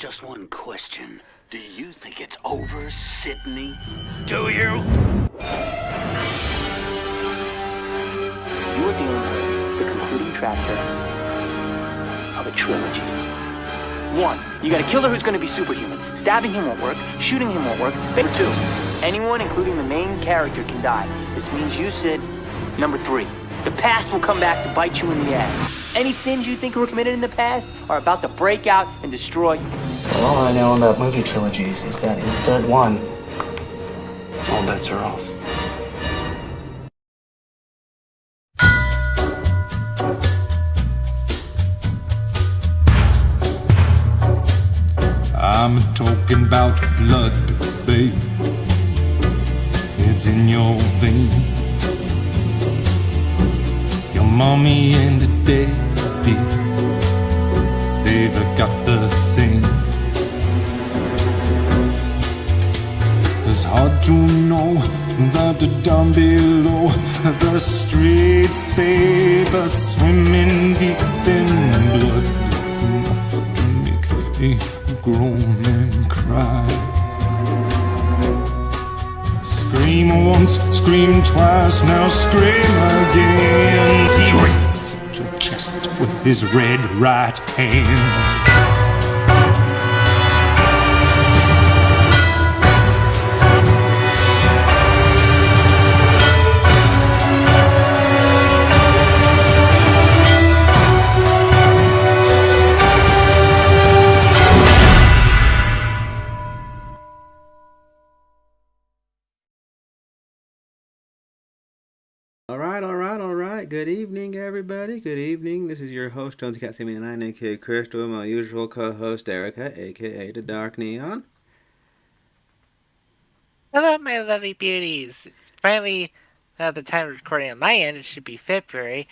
just one question. Do you think it's over, Sydney? Do you? You are dealing with the concluding chapter of a trilogy. 1. You got a killer who's going to be superhuman. Stabbing him won't work. Shooting him won't work. Number 2. Anyone, including the main character, can die. This means you, Sid. Number 3. The past will come back to bite you in the ass. Any sins you think were committed in the past are about to break out and destroy you. Well, all I know about movie trilogies is that in the third one, all bets are off. I'm talking about blood, babe. It's in your veins. Your mommy and daddy, they've got the same. It's hard to know that down below the streets, babe, are swimming deep in blood. It's enough to make me groan and cry. Scream once, scream twice, now scream again. He rakes at your chest with his red right hand. All right. Good evening, everybody. Good evening. This is your host, cqmorrel, aka Crystal, my usual co-host, Derica, aka The Dark Neon. Hello, my lovely beauties. It's finally the time of recording on my end. It should be February,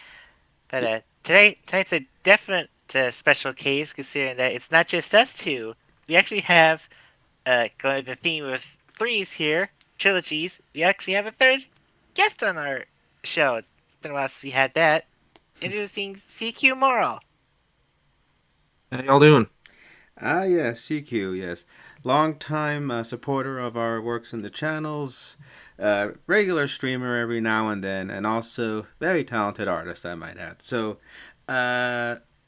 but tonight's a definite special case, considering that it's not just us two. We actually have going with the theme of threes here, trilogies. We actually have a third guest on our show. It's been a while since we had that. Introducing cqmorrel. How y'all doing? Yes, CQ, yes. Long-time supporter of our works in the channels, regular streamer every now and then, and also very talented artist, I might add. So,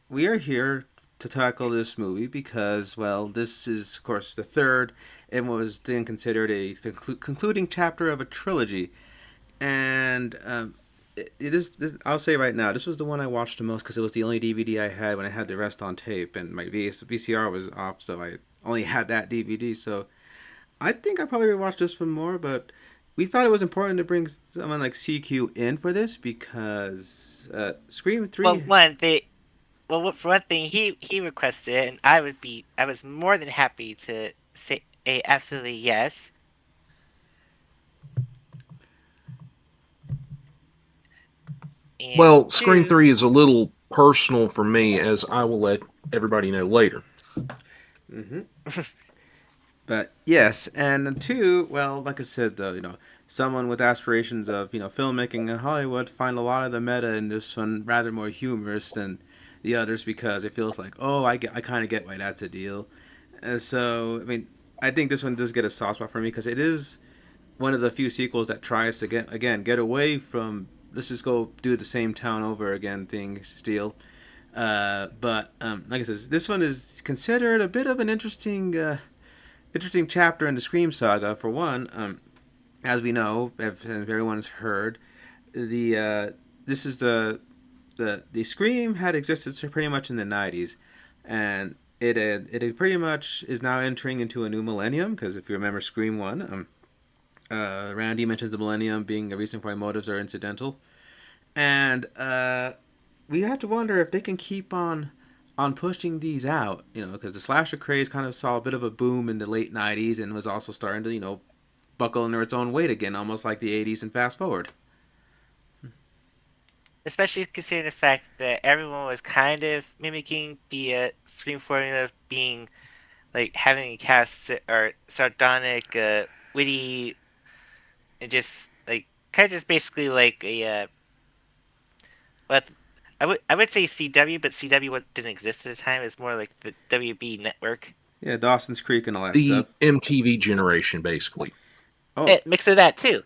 we are here to tackle this movie because, well, this is, of course, the third and was then considered a concluding chapter of a trilogy. And it is, I'll say right now, this was the one I watched the most because it was the only DVD I had when I had the rest on tape, and my VCR was off, so I only had that DVD. So I think I probably rewatched this one more, but we thought it was important to bring someone like CQ in for this because Scream 3... For one thing, he requested it, and I was more than happy to say absolutely yes. And well, Scream 3 is a little personal for me, as I will let everybody know later. Mm-hmm. But yes, and 2, well, like I said, though, someone with aspirations of, filmmaking in Hollywood find a lot of the meta in this one rather more humorous than the others because it feels like, I kind of get why that's a deal. And so, I mean, I think this one does get a soft spot for me because it is one of the few sequels that tries to get away from let's just go do the same town over again thing deal. But like I said, this one is considered a bit of an interesting chapter in the Scream saga. For one, as we know, if everyone's heard, this is the Scream had existed pretty much in the 90s, and it pretty much is now entering into a new millennium because if you remember Scream 1, Randy mentions the millennium being a reason for why motives are incidental, and we have to wonder if they can keep on pushing these out, because the slasher craze kind of saw a bit of a boom in the late 90s and was also starting to, buckle under its own weight again, almost like the 80s and fast forward. Especially considering the fact that everyone was kind of mimicking the Scream formula of being, like, having a cast or sardonic, witty, and just, like, kind of just basically like a, but I would say CW, but CW didn't exist at the time. It's more like the WB network. Yeah, Dawson's Creek and all that The stuff. MTV generation, basically. Oh, Mix of that too.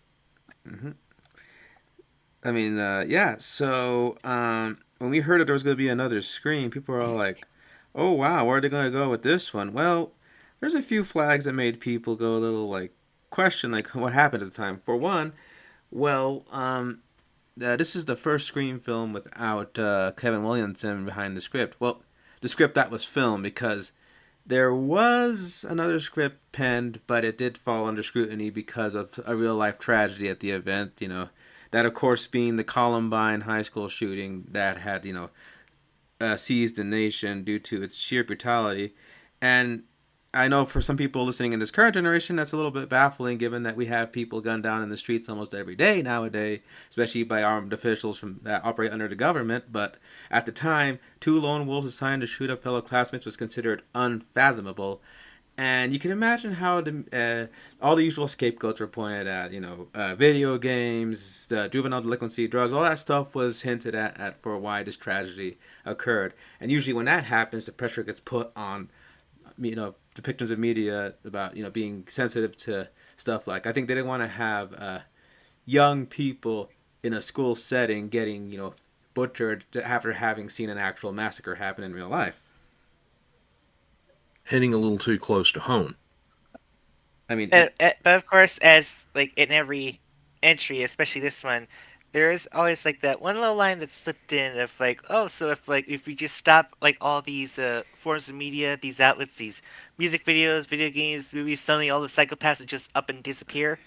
I mean, yeah. So when we heard that there was going to be another Scream, people were all like, "Oh wow, where are they going to go with this one?" Well, there's a few flags that made people go a little like question like what happened at the time. For one, well, this is the first Scream film without Kevin Williamson behind the script. Well, the script that was filmed because there was another script penned, but it did fall under scrutiny because of a real life tragedy at the event. That of course being the Columbine high school shooting that had seized the nation due to its sheer brutality. And I know for some people listening in this current generation, that's a little bit baffling given that we have people gunned down in the streets almost every day nowadays, especially by armed officials that operate under the government. But at the time, two lone wolves assigned to shoot up fellow classmates was considered unfathomable. And you can imagine how all the usual scapegoats were pointed at, video games, juvenile delinquency, drugs, all that stuff was hinted at for why this tragedy occurred. And usually when that happens, the pressure gets put on, depictions of media about, being sensitive to stuff like, I think they didn't want to have young people in a school setting getting, butchered after having seen an actual massacre happen in real life. Hitting a little too close to home. I mean, But of course, as like in every entry, especially this one, there is always like that one little line that's slipped in of like, oh, so if we just stop like all these forms of media, these outlets, these music videos, video games, movies, suddenly all the psychopaths would just up and disappear.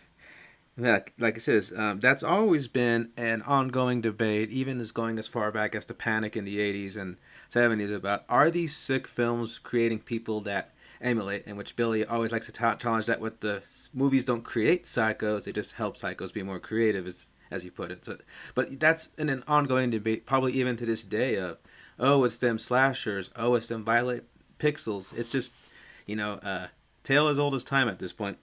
yeah, like it says, that's always been an ongoing debate, even as going as far back as the Panic in the 80s and 70s about are these sick films creating people that emulate, in which Billy always likes to challenge that with the movies don't create psychos, they just help psychos be more creative, as he put it. So, but that's in an ongoing debate, probably even to this day, of, oh, it's them slashers, oh, it's them violent pixels. It's just, tale as old as time at this point.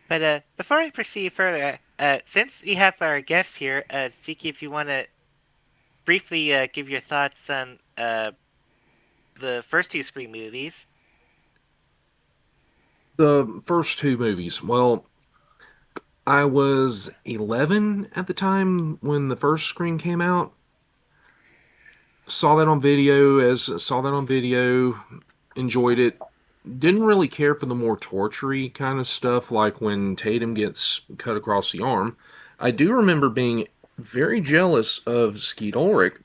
But before I proceed further, since we have our guest here, Ziki, if you want to briefly give your thoughts on the first two Scream movies. The first two movies. Well, I was 11 at the time when the first Scream came out. Saw that on video, enjoyed it. Didn't really care for the more tortury kind of stuff, like when Tatum gets cut across the arm. I do remember being very jealous of Skeet Ulrich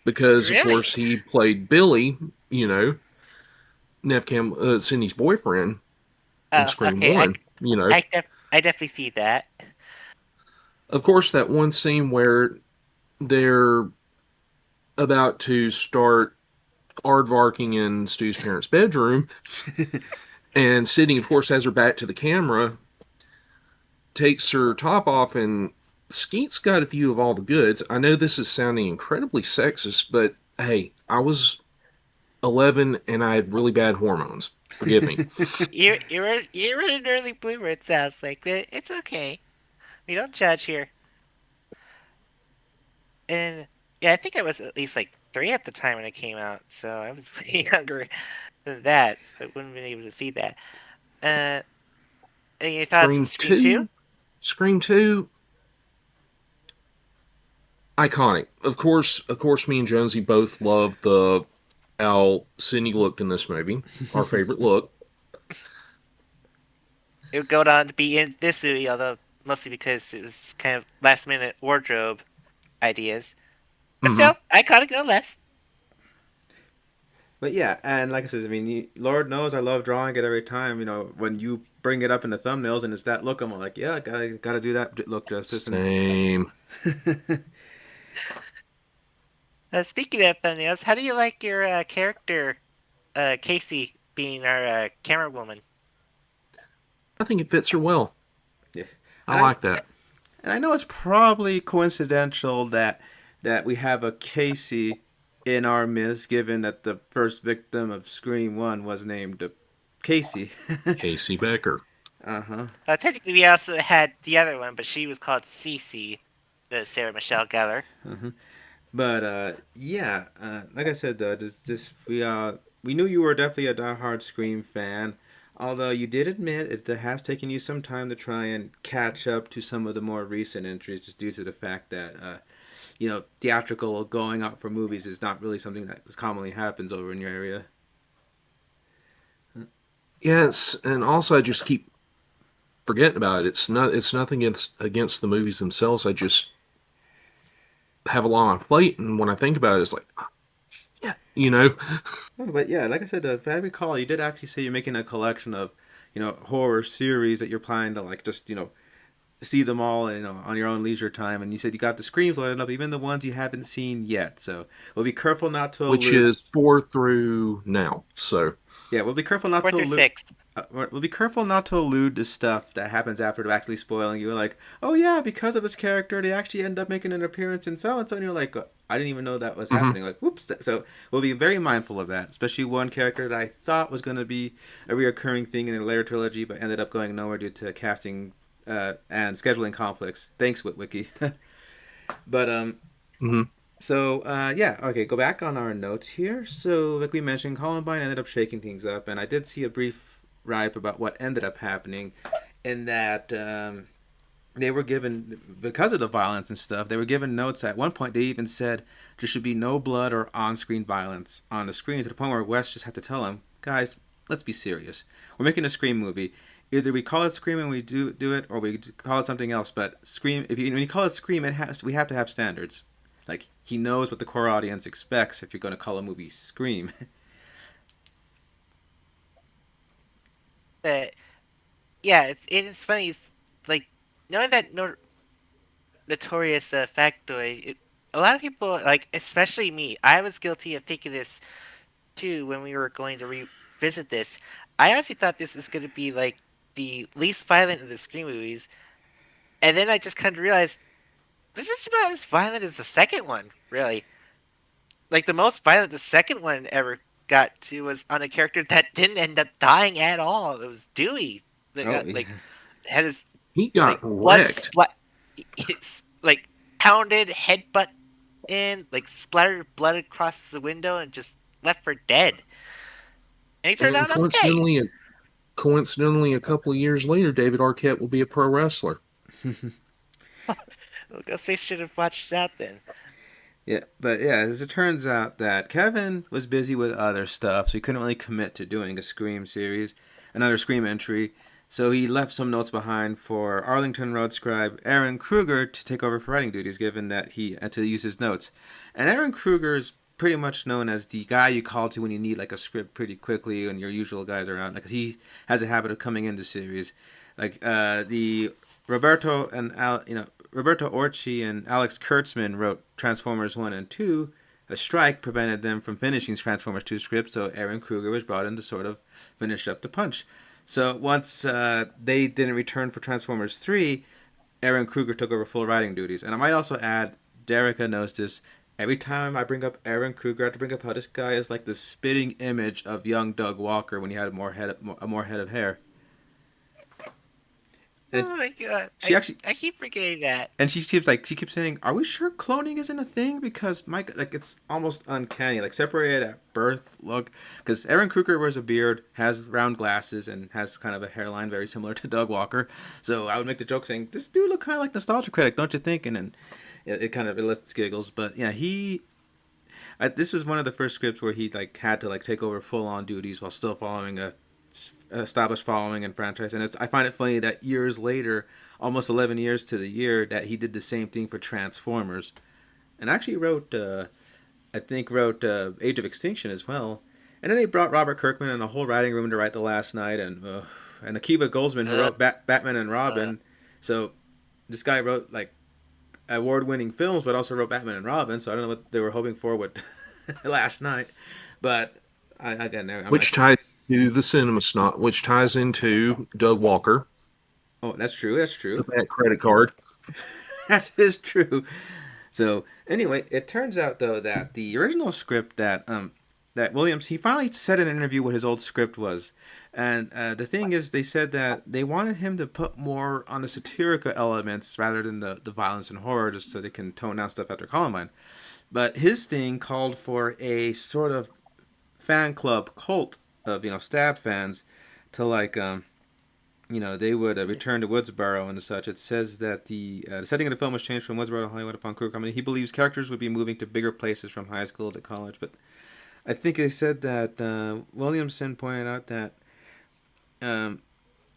because, of Really? course, he played Billy, Cindy's boyfriend in Oh, Scream okay. 1, I definitely see that. Of course, that one scene where they're about to start aardvarking in Stu's parents' bedroom, and Sydney, of course, has her back to the camera, takes her top off, and Skeet's got a view of all the goods. I know this is sounding incredibly sexist, but hey, I was 11 and I had really bad hormones. Forgive me. You're an early bloomer. It sounds like, but it's okay. We don't judge here. And yeah, I think I was at least like 3 at the time when it came out, so I was way younger than that, so I wouldn't have been able to see that. Uh, any thoughts on Scream Scream 2? 2? Scream 2, iconic. Of course, me and Jonesy both love the how Sydney looked in this movie. Our favorite look. It would go on to be in this movie, although mostly because it was kind of last minute wardrobe ideas. But Hmm. still, iconic no less. But yeah, and like I said, I mean, Lord knows I love drawing it every time. When you bring it up in the thumbnails and it's that look, I'm like, yeah, gotta do that look justice. And Same. Speaking of thumbnails, how do you like your character, Casey, being our camera woman? I think it fits her well. yeah, I and like that. I know it's probably coincidental that we have a Casey in our midst, given that the first victim of Scream 1 was named Casey. Casey Becker. Uh huh. Technically, we also had the other one, but she was called Cece, the Sarah Michelle Gellar. But yeah, like I said though, we knew you were definitely a diehard Scream fan. Although you did admit it has taken you some time to try and catch up to some of the more recent entries, just due to the fact that theatrical going out for movies is not really something that commonly happens over in your area. Yes, and also I just keep forgetting about it. It's nothing against the movies themselves. I just have a lot on my plate, and when I think about it, it's like, yeah, you know. Oh, but yeah, like I said, if I recall, you did actually say you're making a collection of, horror series that you're planning to like just, see them all, on your own leisure time. And you said you got the screams loaded up, even the ones you haven't seen yet. So we'll be careful not to Which allude. is 4 through now. So, Yeah, we'll be careful not 4th to or allude. 6th. We'll be careful not to allude to stuff that happens after to actually spoiling you. Like, oh yeah, because of this character, they actually end up making an appearance in so and so, and you're like, I didn't even know that was mhm. happening. Like, whoops. So we'll be very mindful of that. Especially one character that I thought was going to be a reoccurring thing in the later trilogy, but ended up going nowhere due to casting and scheduling conflicts. Thanks, Witwiki. But Mhm. so yeah, okay, go back on our notes here. So like we mentioned, Columbine ended up shaking things up, and I did see a brief write about what ended up happening, in that they were given, because of the violence and stuff, they were given notes. At one point they even said there should be no blood or on-screen violence on the screen, to the point where Wes just had to tell them, guys, let's be serious. We're making a Scream movie. Either we call it Scream and we do it, or we call it something else. But Scream, when you call it Scream, we have to have standards. Like, he knows what the core audience expects if you're going to call a movie Scream. But yeah, it's funny. It's like knowing that notorious factoid. A lot of people, like especially me, I was guilty of thinking this too when we were going to revisit this. I honestly thought this was going to be like the least violent of the Scream movies, and then I just kind of realized this is about as violent as the second one. Really, like the most violent the second one ever got to was on a character that didn't end up dying at all. It was Dewey that Oh got yeah. like had his He got like blood wrecked. it's like pounded headbutt in, like splattered blood across the window and just left for dead. And he turned And out okay. coincidentally, a couple of years later, David Arquette will be a pro wrestler. Well, Ghostface should have watched that then. Yeah, but yeah, as it turns out that Kevin was busy with other stuff, so he couldn't really commit to doing a Scream series, another Scream entry. So he left some notes behind for Arlington Road scribe Aaron Kruger to take over for writing duties, given that he had to use his notes. And Aaron Kruger is pretty much known as the guy you call to when you need like a script pretty quickly when your usual guys are around. Like, he has a habit of coming into series, like the Roberto and Roberto Orci and Alex Kurtzman wrote Transformers 1 and 2. A strike prevented them from finishing Transformers 2 script, so Aaron Kruger was brought in to sort of finish up the punch. So once they didn't return for Transformers 3, Aaron Kruger took over full writing duties. And I might also add, Derica knows this. Every time I bring up Aaron Kruger, I have to bring up how this guy is like the spitting image of young Doug Walker when he had more head of hair. And Oh my god. she actually I keep forgetting that. And she keeps saying, "Are we sure cloning isn't a thing?" Because Mike, like, it's almost uncanny, like separated at birth. Look, because Aaron Kruger wears a beard, has round glasses, and has kind of a hairline very similar to Doug Walker. So I would make the joke saying, "This dude look kind of like Nostalgia Critic, don't you think?" And then it kind of it lets giggles. But yeah, this was one of the first scripts where he like had to like take over full on duties while still following a established following and franchise. And I find it funny that years later, almost 11 years to the year, that he did the same thing for Transformers, and actually wrote, Age of Extinction as well. And then they brought Robert Kirkman and a whole writing room to write The Last Night, and Akiva Goldsman, who Uh, wrote Batman and uh, Robin. So this guy wrote like award-winning films, but also wrote Batman and Robin. So I don't know what they were hoping for with Last Night, but I'm Which not. ties to the cinema snot, which ties into Doug Walker, Oh, that's true. That's the true. bad credit card. That is true. So anyway, it turns out though that the original script that that Williams, he finally said in an interview what his old script was. And the thing is, they said that they wanted him to put more on the satirical elements rather than the violence and horror, just so they can tone down stuff after Columbine. But his thing called for a sort of fan club cult of, stab fans to, like, they would return to Woodsboro and such. It says that the setting of the film was changed from Woodsboro to Hollywood upon crew comedy. He believes characters would be moving to bigger places from high school to college. But I think they said that Williamson pointed out that um,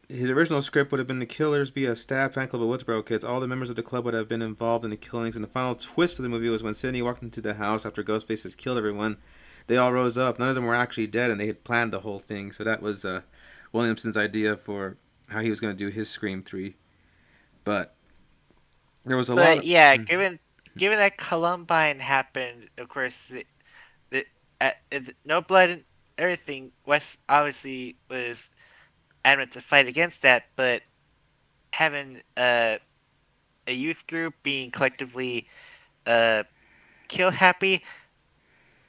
his original script would have been the killers be a stab fan club of Woodsboro kids. All the members of the club would have been involved in the killings. And the final twist of the movie was when Sidney walked into the house after Ghostface has killed everyone. They all rose up. None of them were actually dead, and they had planned the whole thing. So that was Williamson's idea for how he was going to do his Scream 3. But there was a lot But of... yeah, given that Columbine happened, of course, no blood and everything. Wes obviously was adamant to fight against that, but having a youth group being collectively kill happy,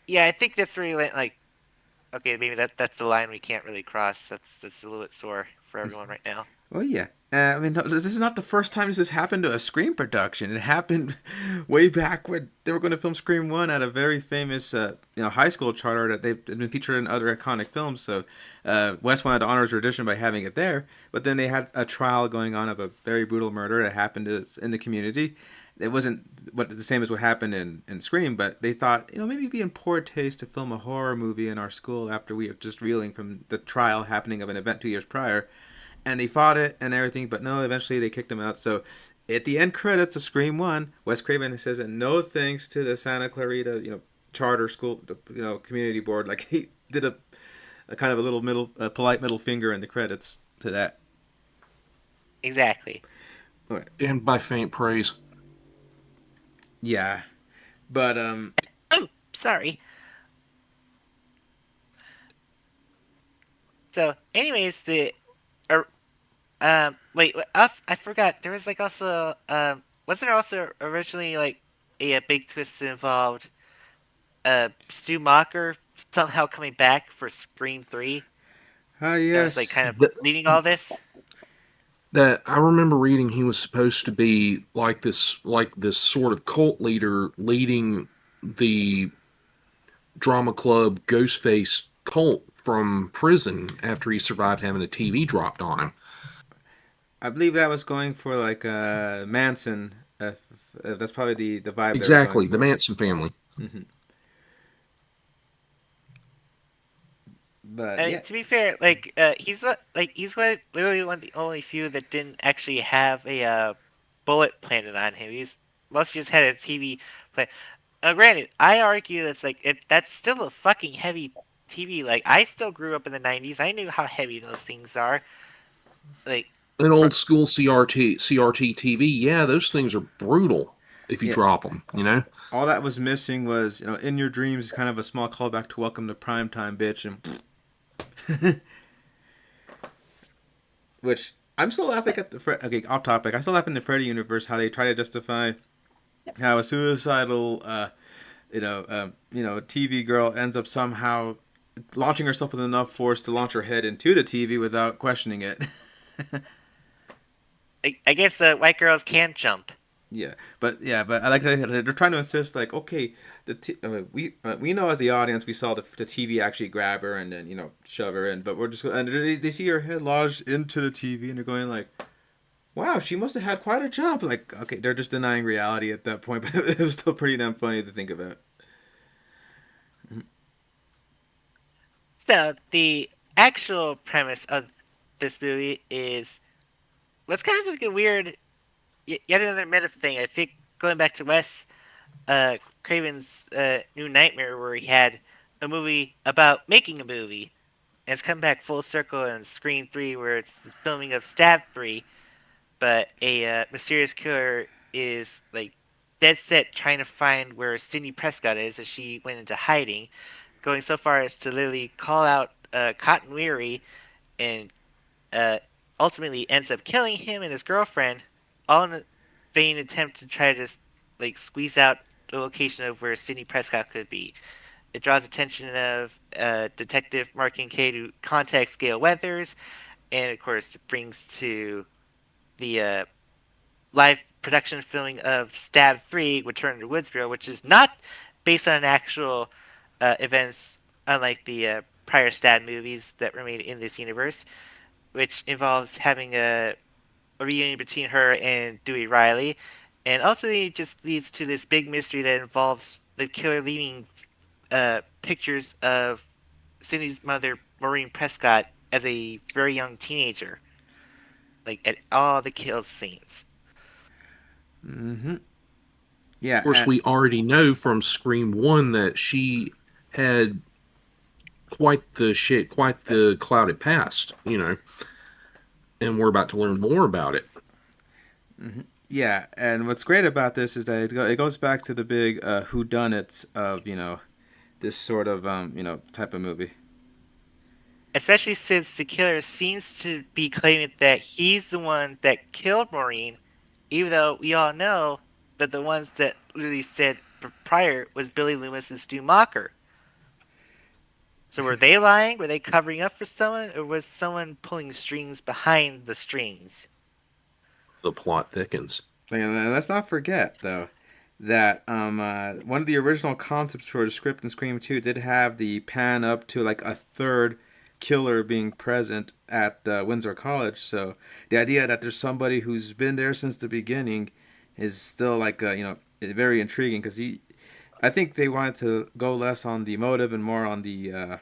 yeah, I think that's really like, okay, maybe that's the line we can't really cross. That's a little bit sore for everyone right now. Well, yeah. I mean, this is not the first time this has happened to a Scream production. It happened way back when they were going to film Scream 1 at a very famous, high school charter that they've been featured in other iconic films. So Wes wanted to honor his tradition by having it there. But then they had a trial going on of a very brutal murder that happened in the community. It wasn't the same as what happened in Scream, but they thought, maybe it'd be in poor taste to film a horror movie in our school after we were just reeling from the trial happening of an event 2 years prior. And they fought it and everything, but no, eventually they kicked him out. So at the end credits of Scream 1, Wes Craven says that no thanks to the Santa Clarita, charter school, community board. Like, he did a kind of a little polite middle finger in the credits to that. Exactly. Right. And by faint praise. Yeah. But, Oh, sorry. So, anyways, wait, I forgot. There was like also, wasn't there also originally like a big twist that involved Stu Macher somehow coming back for Scream 3? That yes. was like kind of leading all this. That I remember reading, he was supposed to be like this sort of cult leader leading the drama club Ghostface cult from prison after he survived having a TV dropped on him. I believe that was going for like Manson. That's probably the vibe. Exactly, the Manson family. Mm-hmm. But I mean, yeah. to be fair, he's literally one of the only few that didn't actually have a bullet planted on him. He's mostly just had a TV plan. Granted, I argue that's still a fucking heavy TV. Like, I still grew up in the '90s. I knew how heavy those things are. Like an old school CRT TV. Yeah, those things are brutal if you drop them. All that was missing was in your dreams, kind of a small callback to Welcome to Primetime, bitch, and which I'm still laughing at okay, off topic. I still laugh in the Freddy universe how they try to justify how a suicidal, TV girl ends up somehow launching herself with enough force to launch her head into the TV without questioning it. I guess white girls can jump. Yeah, but I like that they're trying to insist, like, okay, we know as the audience we saw the TV actually grab her and then shove her in, but we're just and they see her head lodged into the TV and they're going like, wow, she must have had quite a jump. Like, okay, they're just denying reality at that point, but it was still pretty damn funny to think about. So the actual premise of this movie is, let's kind of like a weird, yet another meta thing. I think going back to Wes Craven's New Nightmare, where he had a movie about making a movie, and it's come back full circle in Scream 3, where it's the filming of Stab 3, but a mysterious killer is like dead set trying to find where Sidney Prescott is as she went into hiding, going so far as to literally call out Cotton Weary, and ultimately ends up killing him and his girlfriend, all in a vain attempt to try to squeeze out the location of where Sidney Prescott could be. it draws attention of Detective Mark Kincaid, who contacts Gail Weathers, and of course it brings to the live production filming of Stab 3, Return to Woodsboro, which is not based on actual events, unlike the prior Stab movies that were made in this universe, which involves having a reunion between her and Dewey Riley, and ultimately just leads to this big mystery that involves the killer leaving pictures of Cindy's mother, Maureen Prescott, as a very young teenager, like at all the kill scenes. Yeah, Of course, we already know from Scream 1 that she had quite the clouded past, and we're about to learn more about it. yeah, and what's great about this is that it goes back to the big whodunits of this sort of type of movie. Especially since the killer seems to be claiming that he's the one that killed Maureen, even though we all know that the ones that literally said prior was Billy Loomis and Stu Mocker. So were they lying? Were they covering up for someone? Or was someone pulling strings behind the strings? The plot thickens. And let's not forget though that one of the original concepts for the script in Scream 2 did have the pan up to like a third killer being present at Windsor College. So the idea that there's somebody who's been there since the beginning is still like very intriguing because I think they wanted to go less on the motive and more on the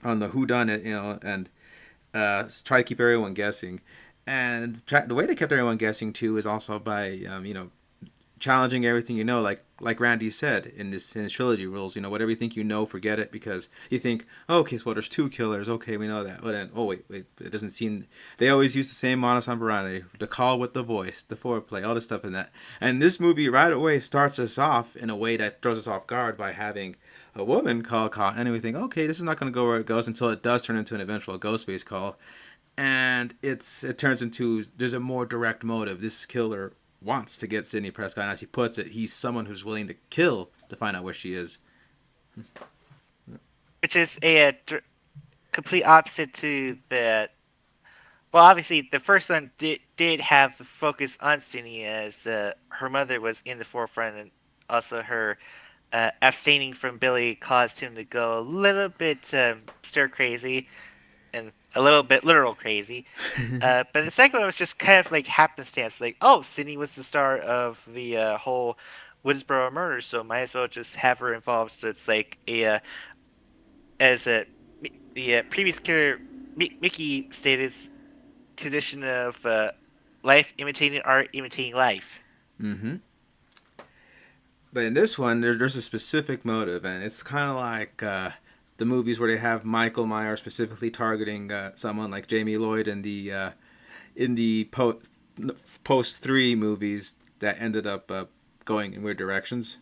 whodunit, and try to keep everyone guessing. And the way they kept everyone guessing too is also by challenging everything like Randy said in his trilogy rules. Whatever you think forget it, because you think, oh, okay, so there's two killers. Okay, we know that. But then, oh wait, it doesn't seem. They always use the same modus operandi: the call with the voice, the foreplay, all this stuff in that. And this movie right away starts us off in a way that throws us off guard by having a woman call, and we think, okay, this is not going to go where it goes until it does turn into an eventual Ghostface call. And it turns into there's a more direct motive. This killer wants to get Sidney Prescott, and as he puts it, he's someone who's willing to kill to find out where she is. Which is a complete opposite to the. Well, obviously, the first one did have the focus on Sidney, as her mother was in the forefront, and also her abstaining from Billy caused him to go a little bit stir crazy and a little bit literal crazy. But the second one was just kind of like happenstance. Like, oh, Sydney was the star of the whole Woodsboro murder, so might as well just have her involved. So it's like the previous killer, Mickey stated, condition of life imitating art, imitating life. Mm-hmm. But in this one, there's a specific motive, and it's kind of like the movies where they have Michael Myers specifically targeting someone like Jamie Lloyd in the post 3 movies that ended up going in weird directions.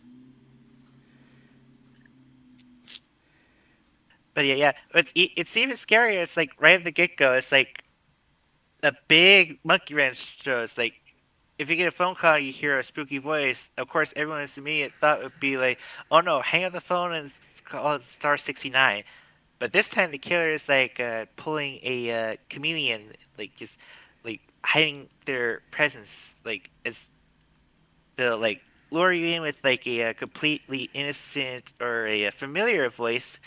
But yeah, it's even scarier. It's like right at the get go. It's like a big monkey wrench show. It's like if you get a phone call, you hear a spooky voice. Of course, everyone's immediate thought would be like, "Oh no, hang up the phone and call star 69." But this time, the killer is like pulling a chameleon, like just like hiding their presence, like as they'll like lure you in with like a completely innocent or a familiar voice,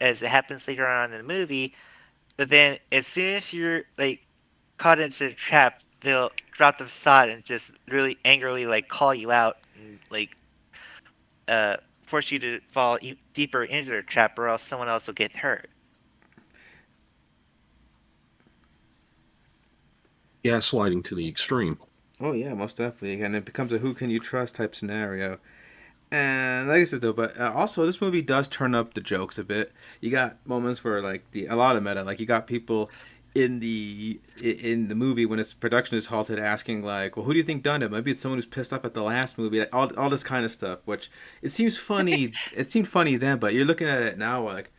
as it happens later on in the movie. But then, as soon as you're like caught into the trap, they'll drop the facade and just really angrily like call you out and like force you to fall deeper into their trap, or else someone else will get hurt. Gaslighting to the extreme. Oh yeah, most definitely, and it becomes a who can you trust type scenario. And like I said though, but also this movie does turn up the jokes a bit. You got moments where like a lot of meta, like you got people in the movie when its production is halted asking like, well, who do you think done it? Maybe it's someone who's pissed off at the last movie. Like, all this kind of stuff, which it seems funny. It seemed funny then, but you're looking at it now like,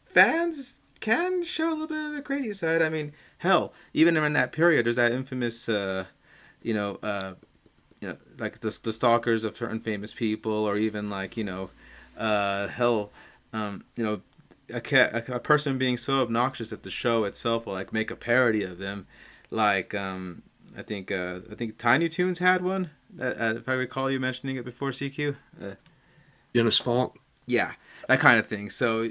fans can show a little bit of the crazy side. I mean, hell, even in that period, there's that infamous, like the stalkers of certain famous people, or even like Hell, you know, a person being so obnoxious that the show itself will like make a parody of them, like I think Tiny Toons had one. If I recall you mentioning it before, CQ. Dennis Falk. Yeah, that kind of thing. So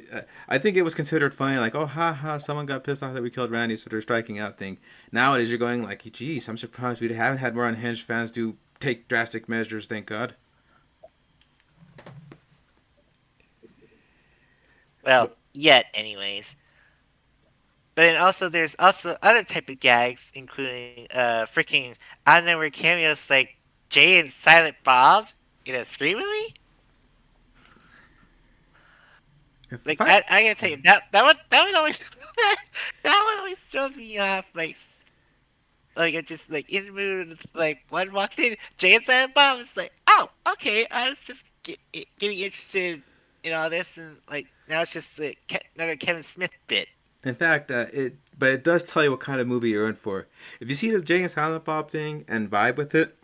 I think it was considered funny, like, oh, ha ha, someone got pissed off that we killed Randy, so they're striking out thing. Nowadays, you're going like, geez, I'm surprised we haven't had more unhinged fans do take drastic measures. Thank God. Well, yet, anyways. But then also, there's also other type of gags, including freaking out of nowhere cameos like Jay and Silent Bob in a Scream movie. If Like I, I gotta tell you that one always that one always throws me off. Like I just like in the mood. Like one walks in, Jay and Silent Bob is like, oh, okay. I was just getting interested in all this, and like now it's just another Kevin Smith bit. in fact, it does tell you what kind of movie you're in for. If you see the Jay and Silent Bob thing and vibe with it,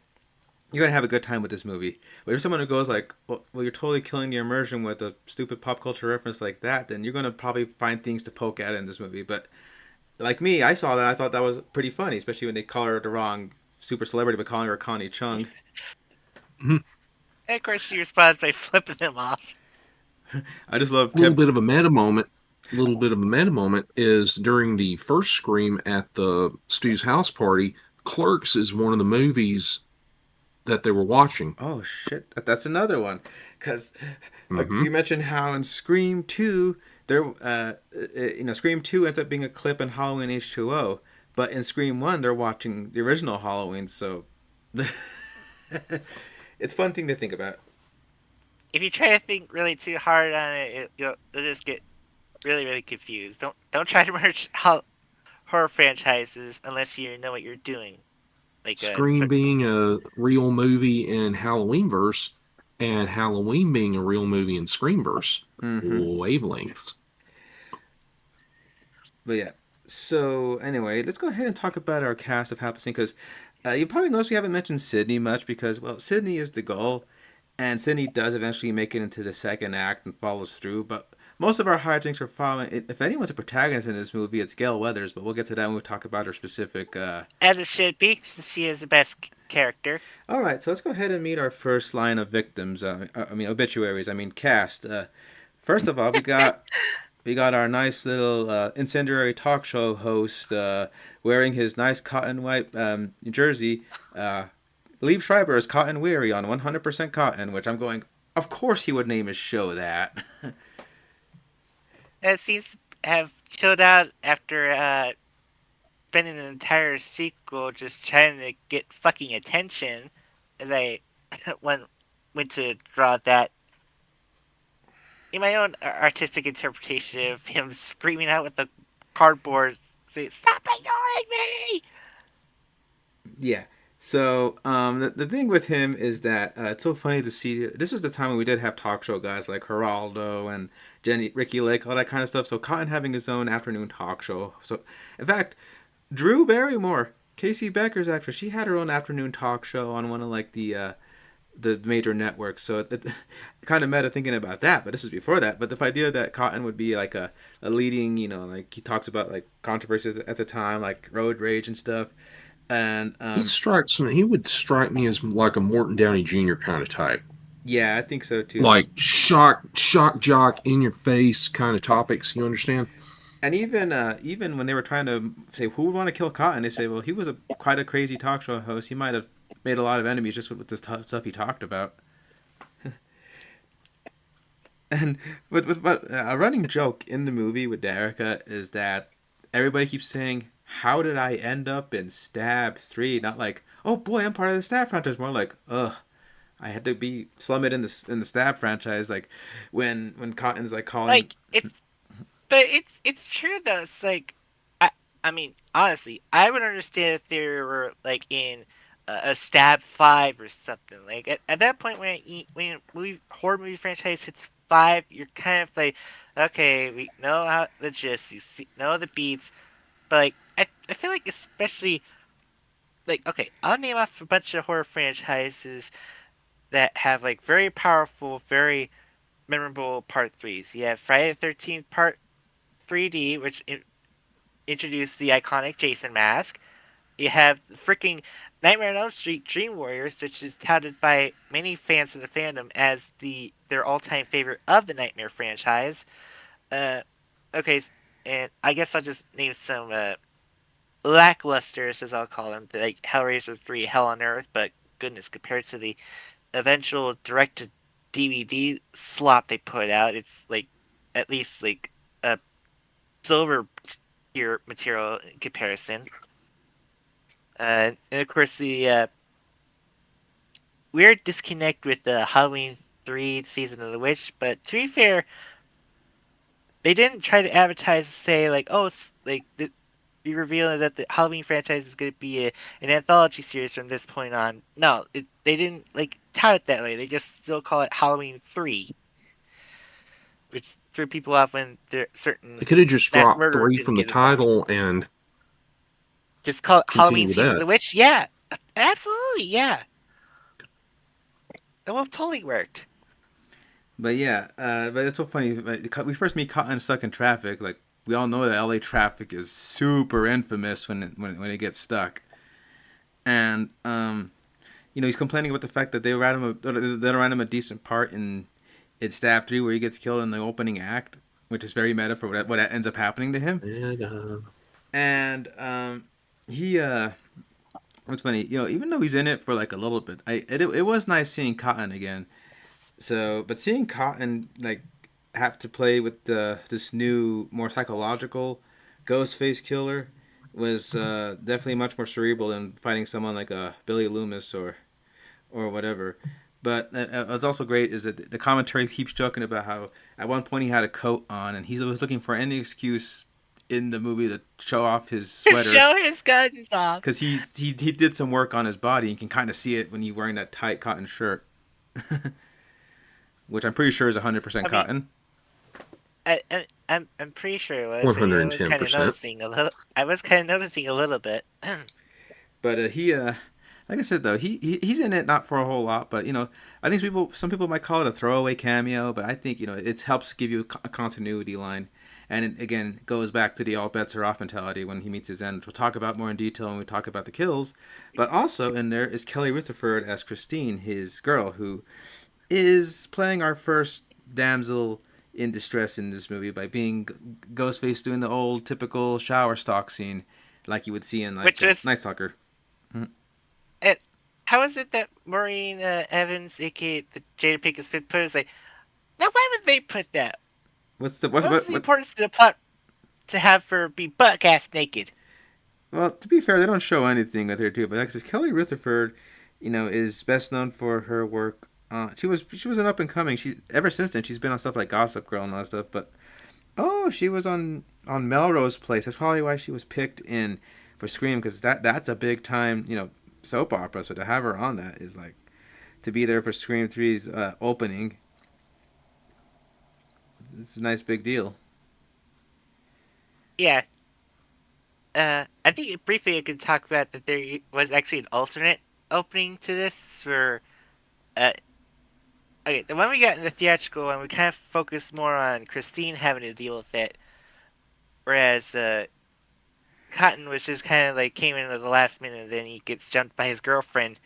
you're gonna have a good time with this movie. But if someone who goes like, well, you're totally killing the immersion with a stupid pop culture reference like that, then you're gonna probably find things to poke at in this movie. But like me, I saw that. I thought that was pretty funny, especially when they call her the wrong super celebrity, but calling her Connie Chung. And of course, she responds by flipping them off. I just love A little Kev. bit of a meta moment. A little bit of a meta moment is during the first Scream at the Stu's house party. Clerks is one of the movies that they were watching. Oh shit, that's another one. Cause Hmm. you mentioned how in Scream 2, there, Scream 2 ends up being a clip in Halloween H2O, but in Scream 1, they're watching the original Halloween. So it's a fun thing to think about. If you try to think really too hard on it, you'll just get really really confused. Don't try to merge horror franchises unless you know what you're doing. Like Scream being a real movie in Halloweenverse, and Halloween being a real movie in Screamverse. Mm-hmm. Wavelengths. But yeah. So anyway, let's go ahead and talk about our cast of Happy because you probably noticed we haven't mentioned Sydney much because well, Sydney is the goal, and Sydney does eventually make it into the second act and follows through. But most of our hijinks are following. If anyone's a protagonist in this movie, it's Gail Weathers. But we'll get to that when we talk about her specific. as it should be, since she is the best character. All right, so let's go ahead and meet our first line of victims. Obituaries. Cast. First of all, we got our nice little incendiary talk show host wearing his nice cotton white jersey. Liev Schreiber is cotton weary on 100% cotton, which I'm going, of course he would name his show that. It seems to have chilled out after spending an entire sequel just trying to get fucking attention. As I went to draw that in my own artistic interpretation of him screaming out with the cardboard, saying, "Stop ignoring me!" Yeah. So the thing with him is that it's so funny to see. This was the time when we did have talk show guys like Geraldo and Ricky Lake, all that kind of stuff. So Cotton having his own afternoon talk show. So in fact, Drew Barrymore, Casey Becker's actress, she had her own afternoon talk show on one of like the major networks. So it kind of meta thinking about that. But this is before that. But the idea that Cotton would be like a leading, like he talks about like controversies at the time, like road rage and stuff. And He would strike me as like a Morton Downey Jr. kind of type. yeah, I think so too. Like shock jock in your face kind of topics. You understand? And even when they were trying to say who would want to kill Cotton, they say, well, he was quite a crazy talk show host. He might have made a lot of enemies just with the stuff he talked about. And but a running joke in the movie with Derica is that everybody keeps saying, "How did I end up in Stab 3?" Not like, "Oh boy, I'm part of the Stab franchise." More like, "Ugh, I had to be Slummit in the Stab franchise." Like when Cotton's like calling, Like it's true though. It's like I mean honestly, I would understand if they were like in a Stab 5 or something. Like at that point when horror movie franchise hits 5, you're kind of like, okay, we know how the gist, know the beats, but like I feel like especially like okay, I'll name off a bunch of horror franchises that have like very powerful, very memorable Part 3s. You have Friday the 13th Part 3D, which introduced the iconic Jason mask. You have the freaking Nightmare on Elm Street Dream Warriors, which is touted by many fans of the fandom as their all-time favorite of the Nightmare franchise. Uh, okay, and I guess I'll just name some lacklusters, as I'll call them, like Hellraiser 3, Hell on Earth, but goodness, compared to the eventual direct-to-DVD slop they put out, it's like at least like a silver tier material in comparison. And of course, the weird disconnect with the Halloween 3 Season of the Witch, but to be fair, they didn't try to advertise to say, like, oh, be revealing that the Halloween franchise is going to be an anthology series from this point on. No, they didn't, like, tout it that way. They just still call it Halloween 3, which threw people off when there certain They could have just mass dropped murderer 3 didn't from the get involved. title and Just call it continue Halloween with Season of that. the Witch? Yeah, absolutely, yeah. That would have totally worked. But yeah, but it's so funny. We first meet Cotton stuck in traffic. Like we all know that LA traffic is super infamous when it gets stuck. And he's complaining about the fact that they don't write him a decent part in Stab 3 where he gets killed in the opening act, which is very meta for what ends up happening to him. And And he what's funny, even though he's in it for like a little bit, it was nice seeing Cotton again. So, but seeing Cotton like have to play with this new, more psychological Ghostface killer was definitely much more cerebral than fighting someone like a Billy Loomis or whatever. But what's also great is that the commentary keeps joking about how at one point he had a coat on and he was looking for any excuse in the movie to show off his sweater Show his guns off. because he did some work on his body and can kind of see it when he's wearing that tight cotton shirt. Which I'm pretty sure is 100% cotton. I'm pretty sure it was. I mean, I was kind of 110%. noticing a little. I was kind of noticing a little bit. But he like I said though, he's in it not for a whole lot, but I think some people might call it a throwaway cameo, but I think it helps give you a continuity line, and it again goes back to the all bets are off mentality when he meets his end, which we'll talk about more in detail when we talk about the kills. But also in there is Kelly Rutherford as Christine, his girl, who is playing our first damsel in distress in this movie by being Ghostface doing the old typical shower stalk scene like you would see in like Night Stalker. How is it that Maureen Evans, aka the Jada Pinkett Smith, put it as like, now why would they put that? What's the importance of the plot to have her be butt-ass naked? Well, to be fair, they don't show anything with her too. But like, Kelly Rutherford, is best known for her work. She was an up and coming. She ever since then she's been on stuff like Gossip Girl and all that stuff. But she was on Melrose Place. That's probably why she was picked in for Scream, because that's a big time soap opera. So to have her on that is like to be there for Scream 3's opening. It's a nice big deal. Yeah. I think briefly I could talk about that there was actually an alternate opening to this for. Okay, the one we got in the theatrical one, we kind of focused more on Christine having to deal with it, whereas Cotton was just kind of like came in at the last minute, and then he gets jumped by his girlfriend,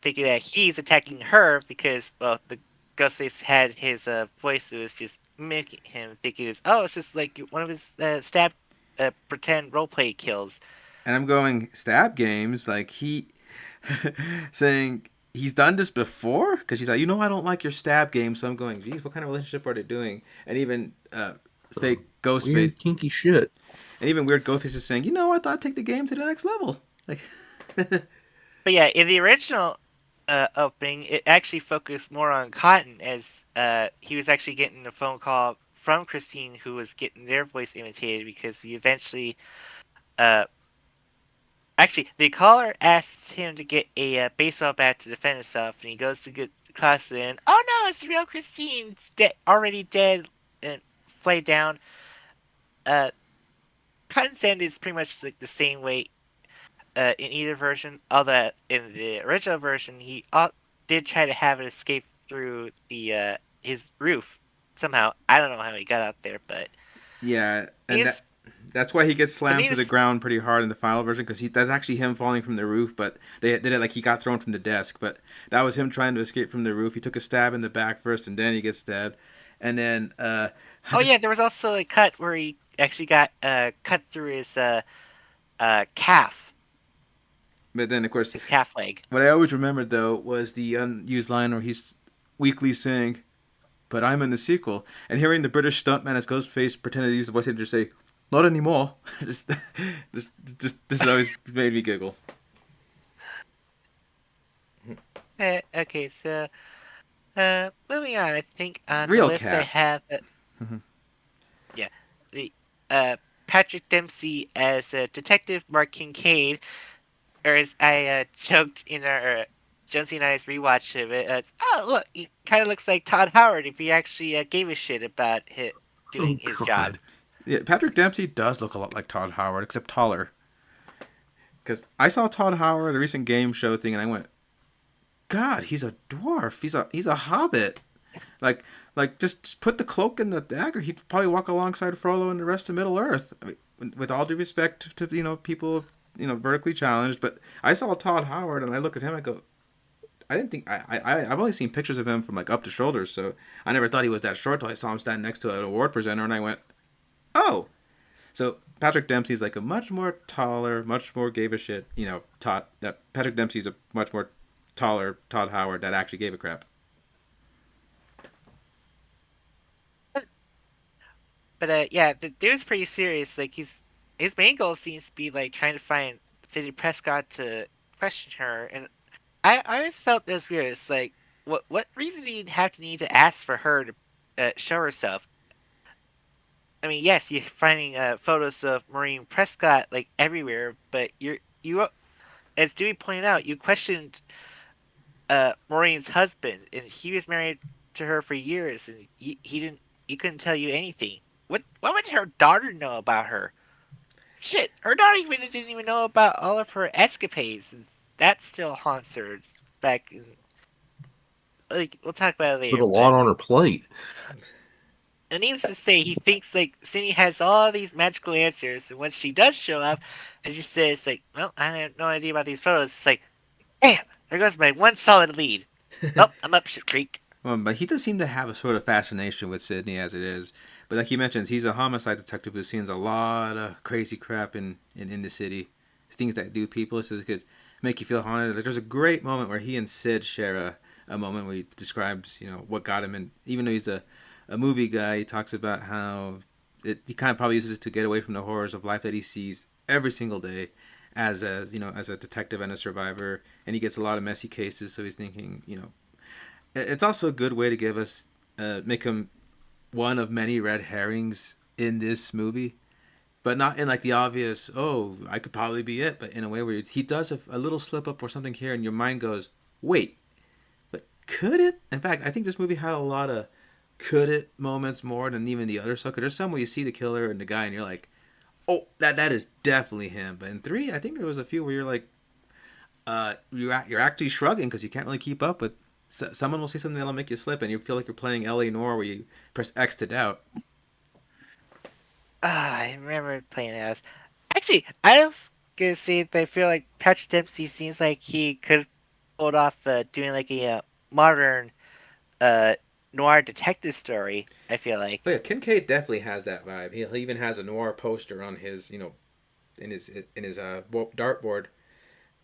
thinking that he's attacking her because, well, the Ghostface had his voice that was just mimicking him, thinking it's just like one of his stab pretend roleplay kills. And I'm going stab games, like he saying he's done this before, because she's like, I don't like your stab game. So I'm going, geez, what kind of relationship are they doing? And even fake Ghostface, weird kinky shit. And even weird Ghostface is saying, I thought I'd take the game to the next level. Like, but yeah, in the original opening, it actually focused more on Cotton, as he was actually getting a phone call from Christine, who was getting their voice imitated, because we eventually actually, the caller asks him to get a baseball bat to defend himself, and he goes to get the class in. Oh no, it's the real Christine. It's already dead and flayed down. Cotton's end is pretty much like the same way in either version, although in the original version, he did try to have it escape through the his roof somehow. I don't know how he got out there, but Yeah, and he's. that's why he gets The slammed to the neatest. ground pretty hard in the final version because that's actually him falling from the roof. But they did it like he got thrown from the desk, but that was him trying to escape from the roof. He took a stab in the back first, and then he gets stabbed, and then I Oh yeah, just there was also a cut where he actually got cut through calf, but then of course his calf leg. what I always remembered though was the unused line where he's weakly saying, "But I'm in the sequel," and hearing the British stuntman as Ghostface pretend to use the voice actor say, "Not anymore." just, this always made me giggle. Okay, so moving on. I think on the Real list I cast. have yeah the Patrick Dempsey as Detective Mark Kincaid, or as I joked in our Jonesy and I's rewatch of it. Oh look, he kind of looks like Todd Howard if he actually gave a shit about doing Oh his job. God. Yeah, Patrick Dempsey does look a lot like Todd Howard, except taller. Because I saw Todd Howard at a recent game show thing, and I went, "God, he's a dwarf. He's a hobbit. Like just put the cloak and the dagger. He'd probably walk alongside Frollo and the rest of Middle Earth. I mean, with all due respect to people vertically challenged, but I saw Todd Howard, and I look at him, I go, I didn't think I've only seen pictures of him from like up to shoulders, so I never thought he was that short till I saw him standing next to an award presenter, and I went, oh. So Patrick Dempsey's like a much more taller, much more gave a shit. Todd. That Patrick Dempsey's a much more taller Todd Howard that actually gave a crap. But yeah, the dude's pretty serious. Like his main goal seems to be like trying to find Sadie Prescott to question her, and I always felt this weird. It's like what reason do you have to need to ask for her to show herself? I mean, yes, you're finding photos of Maureen Prescott like everywhere, but you as Dewey pointed out, you questioned Maureen's husband, and he was married to her for years, and he couldn't tell you anything. What would her daughter know about her? Shit, her daughter didn't even know about all of her escapades, and that still haunts her. Back in, like, we'll talk about it Put later, a but lot on her plate. and needless to say, he thinks like Cindy has all these magical answers, and once she does show up, and she says like, "Well, I have no idea about these photos," it's like, "Damn, there goes my one solid lead." Nope, I'm up shit creek. But he does seem to have a sort of fascination with Sydney as it is. But like he mentions, he's a homicide detective who's seen a lot of crazy crap in the city, things that do people. So it could make you feel haunted. Like there's a great moment where he and Sid share a moment where he describes what got him, and even though he's a movie guy, he talks about how he kind of probably uses it to get away from the horrors of life that he sees every single day as a detective and a survivor, and he gets a lot of messy cases. So he's thinking, it's also a good way to give us make him one of many red herrings in this movie, but not in like the obvious, oh, I could probably be it, but in a way where he does a little slip up or something here, and your mind goes, wait, but could it? In fact, I think this movie had a lot of could it moments more than even the other stuff. 'Cause there's some where you see the killer and the guy, and you're like, oh, that is definitely him. But in 3, I think there was a few where you're like, you're actually shrugging because you can't really keep up with. Someone will say something that'll make you slip, and you feel like you're playing L.A. Noire where you press X to doubt. I remember playing as. Actually, I was gonna say that I feel like Patrick Dempsey seems like he could pulled off doing like a modern uh, noir detective story. I feel like. But yeah, Kincaid definitely has that vibe. He even has a noir poster on his, in his dartboard.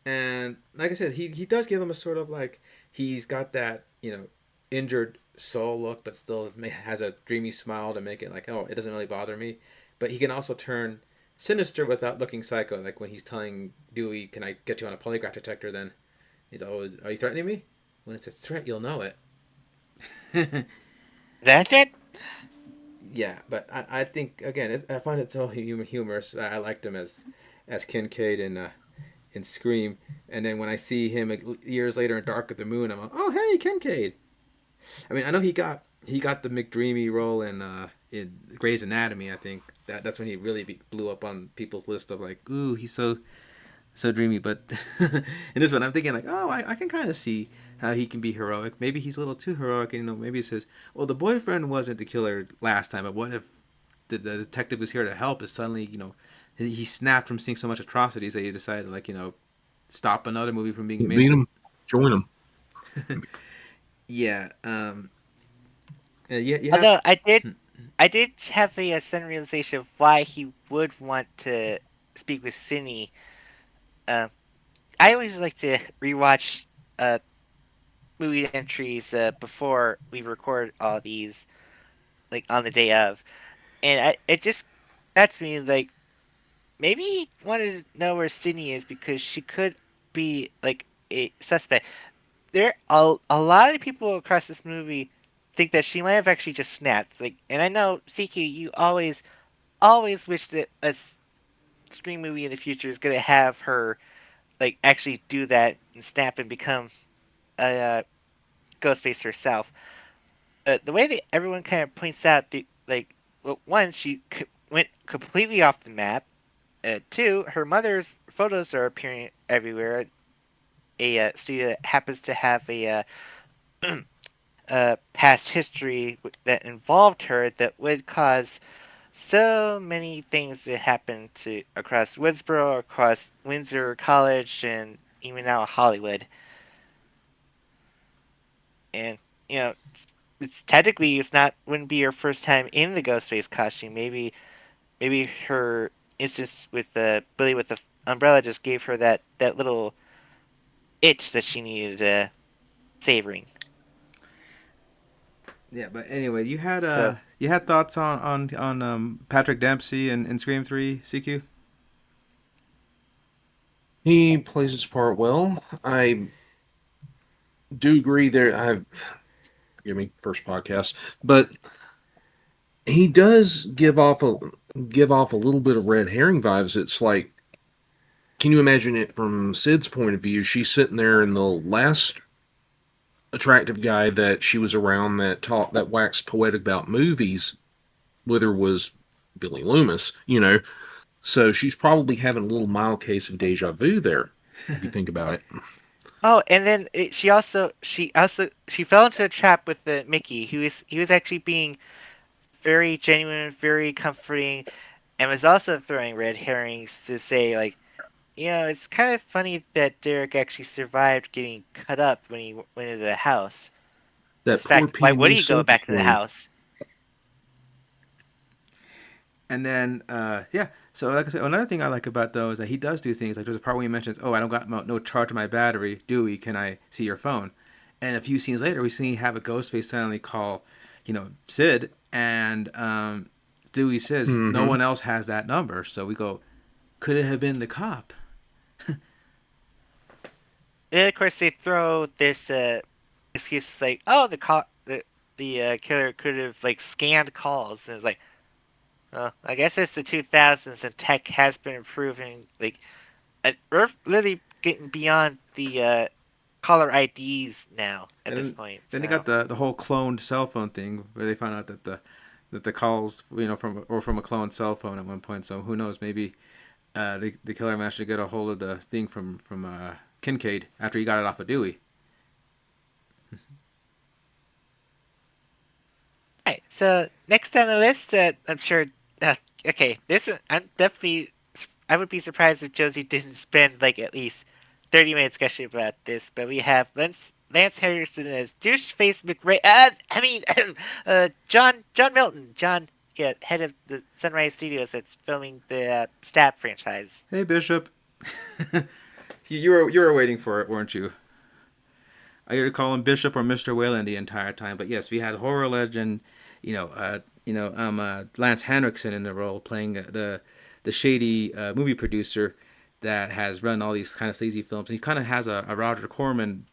And like I said, he does give him a sort of like he's got that injured soul look, but still has a dreamy smile to make it like, oh, it doesn't really bother me. But he can also turn sinister without looking psycho. Like when he's telling Dewey, "Can I get you on a polygraph detector?" Then he's always, "Are you threatening me?" When it's a threat, you'll know it. That's it. Yeah, but I think again, I find it so humorous. I liked him as Kincaid in Scream, and then when I see him years later in Dark of the Moon, I'm like, oh hey, Kincaid. I mean, I know he got the McDreamy role in Grey's Anatomy. I think that's when he really blew up on people's list of like, ooh, he's so dreamy. But in this one, I'm thinking like, oh, I can kind of see how he can be heroic. Maybe he's a little too heroic, and maybe he says, "Well, the boyfriend wasn't the killer last time, but what if the detective who's here to help is suddenly, he snapped from seeing so much atrocities that he decided, like, stop another movie from being made." Beat him, join him. Yeah. Yeah. You have. Although I did have a sudden realization of why he would want to speak with Cindy. Um, I always like to rewatch movie entries before we record all these, like on the day of, and it just that's me like maybe he wanted to know where Sydney is because she could be like a suspect. There a lot of people across this movie think that she might have actually just snapped. Like, and I know CQ, you always wish that Scream movie in the future is gonna have her like actually do that and snap and become a Ghostface herself. The way that everyone kind of points out, well, one, went completely off the map. Two, her mother's photos are appearing everywhere. A studio that happens to have a past history that involved her that would cause so many things to happen to across Woodsboro, across Windsor College, and even now Hollywood. And it's technically wouldn't be her first time in the Ghostface costume. Maybe her instance with the Billy with the umbrella just gave her that little itch that she needed savoring. Yeah, but anyway, So you had thoughts on Patrick Dempsey in Scream 3, CQ? He plays his part well. I do agree there. Forgive me, first podcast, but he does give off a little bit of red herring vibes. It's like, can you imagine it from Sid's point of view? She's sitting there, and the last attractive guy that she was around that waxed poetic about movies with her was Billy Loomis. So she's probably having a little mild case of deja vu there, if you think about it. oh, and then she fell into a trap with the Mickey. He was actually being very genuine, very comforting, and was also throwing red herrings to say like, it's kind of funny that Derek actually survived getting cut up when he went into the house. In That poor fact, why would PMU he go back to the circuitry. house? And then, yeah. So, like I said, another thing I like about though is that he does do things like there's a part where he mentions, "Oh, I don't got no charge on my battery. Dewey, can I see your phone?" And a few scenes later, we see have a Ghostface suddenly call, Sid, and Dewey says no Mm-hmm. one else has that number. So we go, could it have been the cop? Then of course they throw this excuse like, oh, the killer could have like scanned calls, and it's like, well, I guess it's the 2000s and tech has been improving. Like, we're literally getting beyond the caller IDs now at And this then, point. then they So got the whole cloned cell phone thing where they found out that the calls from a cloned cell phone at one point. So who knows? Maybe the killer managed to get a hold of the thing from Kincaid after he got it off of Dewey. right. So next on the list, I'm sure. Okay, this one, I would be surprised if Josie didn't spend like at least 30 minutes gushing about this. But we have Lance Harrison as douche-face McRae. John Milton. John, yeah, head of the Sunrise Studios that's filming the Stab franchise. Hey Bishop, you were waiting for it, weren't you? I either call him Bishop or Mr. Whalen the entire time. But yes, we had horror legend, Lance Henriksen in the role, playing the shady movie producer that has run all these kind of sleazy films. And he kind of has a Roger Corman,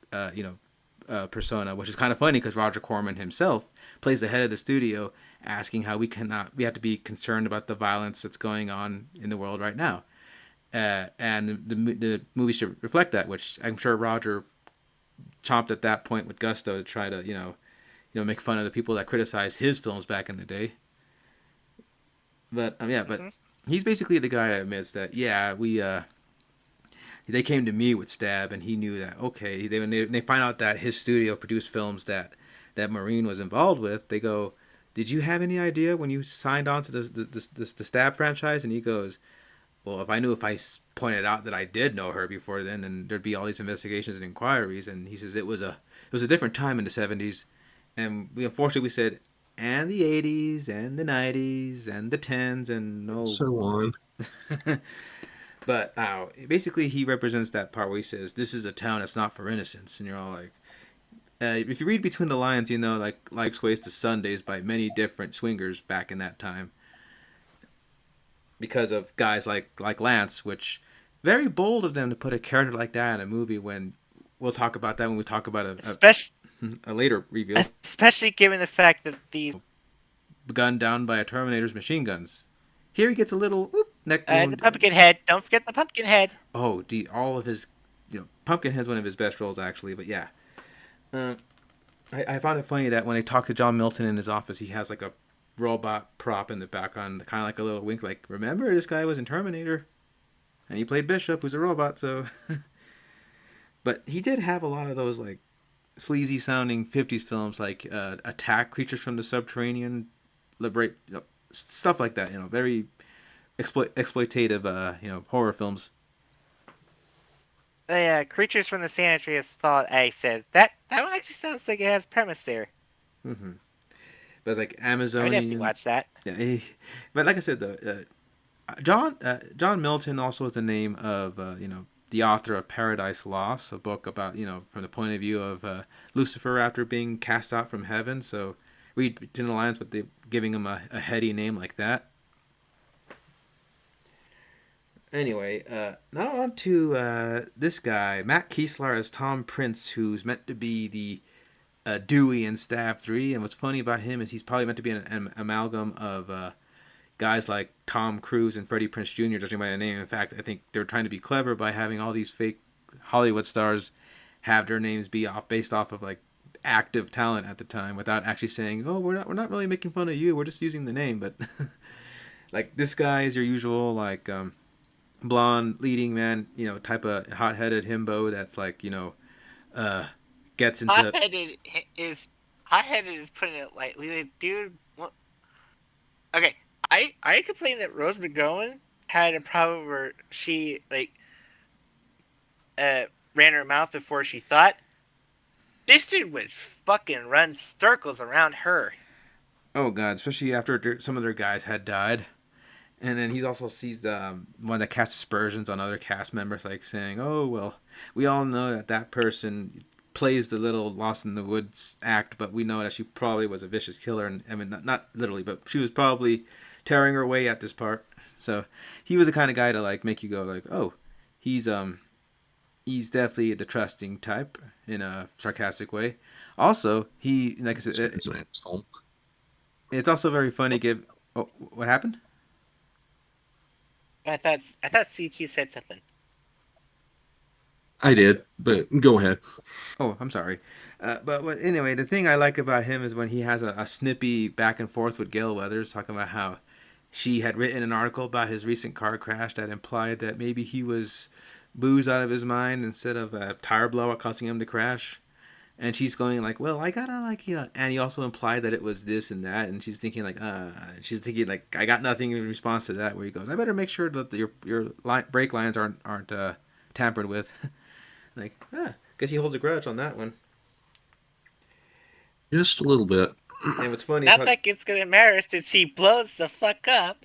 persona, which is kind of funny because Roger Corman himself plays the head of the studio, asking how we have to be concerned about the violence that's going on in the world right now. And the movie should reflect that, which I'm sure Roger chomped at that point with gusto to try to make fun of the people that criticized his films back in the day. But yeah, but he's basically the guy that admits that, yeah, we they came to me with Stab, and he knew that, okay, when they find out that his studio produced films that Maureen was involved with, they go, did you have any idea when you signed on to the Stab franchise? And he goes, well, if I pointed out that I did know her before then there'd be all these investigations and inquiries. And he says it was a different time in the 70s. And we said, and the 80s, and the 90s, and the 10s, and no. So on. But basically, he represents that part where he says, this is a town that's not for innocents. And you're all like, if you read between the lines, you know, like Life's Ways to Sundays by many different swingers back in that time. Because of guys like Lance, which very bold of them to put a character like that in a movie when we'll talk about that when we talk about a later review. Especially given the fact that these gunned down by a Terminator's machine guns. Here he gets a little neck wound. the pumpkin head. Don't forget the pumpkin head. Oh, all of his, Pumpkinhead's one of his best roles actually. But yeah, I found it funny that when they talk to John Milton in his office, he has like a robot prop in the background, kind of like a little wink, like, remember this guy was in Terminator, and he played Bishop, who's a robot. So, but he did have a lot of those like sleazy sounding 50s films, like Attack, Creatures from the Subterranean, Liberate, stuff like that. Very exploitative, horror films. Yeah, Creatures from the San Andreas Fault. I said that one actually sounds like it has premise there. Mm-hmm. But it's like Amazonian. I definitely watch that. Yeah, but like I said, though, John Milton also is the name of the author of Paradise Lost, a book about from the point of view of Lucifer after being cast out from heaven. So read between the lines with giving him a heady name like that. Anyway, now on to this guy, Matt Kieslar as Tom Prince, who's meant to be the Dewey in Stab 3, and what's funny about him is he's probably meant to be an amalgam of guys like Tom Cruise and Freddie Prinze Jr., judging by the name. In fact, I think they're trying to be clever by having all these fake Hollywood stars have their names be based off of like active talent at the time, without actually saying, "Oh, we're not really making fun of you. We're just using the name." But like this guy is your usual like blonde leading man, type of hot-headed himbo that's like gets into Hot-headed is putting it lightly. Like, dude, okay, I complained that Rose McGowan had a problem where she ran her mouth before she thought. This dude would fucking run circles around her. Oh god, especially after some of their guys had died. And then he's also sees one that casts aspersions on other cast members, like saying, "Oh well, we all know that person plays the little Lost in the Woods act, but we know that she probably was a vicious killer." And I mean, not literally, but she was probably tearing her way at this part. So he was the kind of guy to like make you go like, "Oh, he's definitely the trusting type," in a sarcastic way. Also, he, like I said, it's also very funny. Oh, what happened? I thought CQ said something. I did, but go ahead. Oh, I'm sorry. But anyway, the thing I like about him is when he has a snippy back and forth with Gail Weathers, talking about how she had written an article about his recent car crash that implied that maybe he was boozed out of his mind instead of a tire blowout causing him to crash. And she's going like, well, I gotta and he also implied that it was this and that, and she's thinking like, I got nothing in response to that. Where he goes, I better make sure that your brake lines aren't tampered with. Like, guess he holds a grudge on that one. Just a little bit. And what's funny, not like it's gonna matter since he blows the fuck up.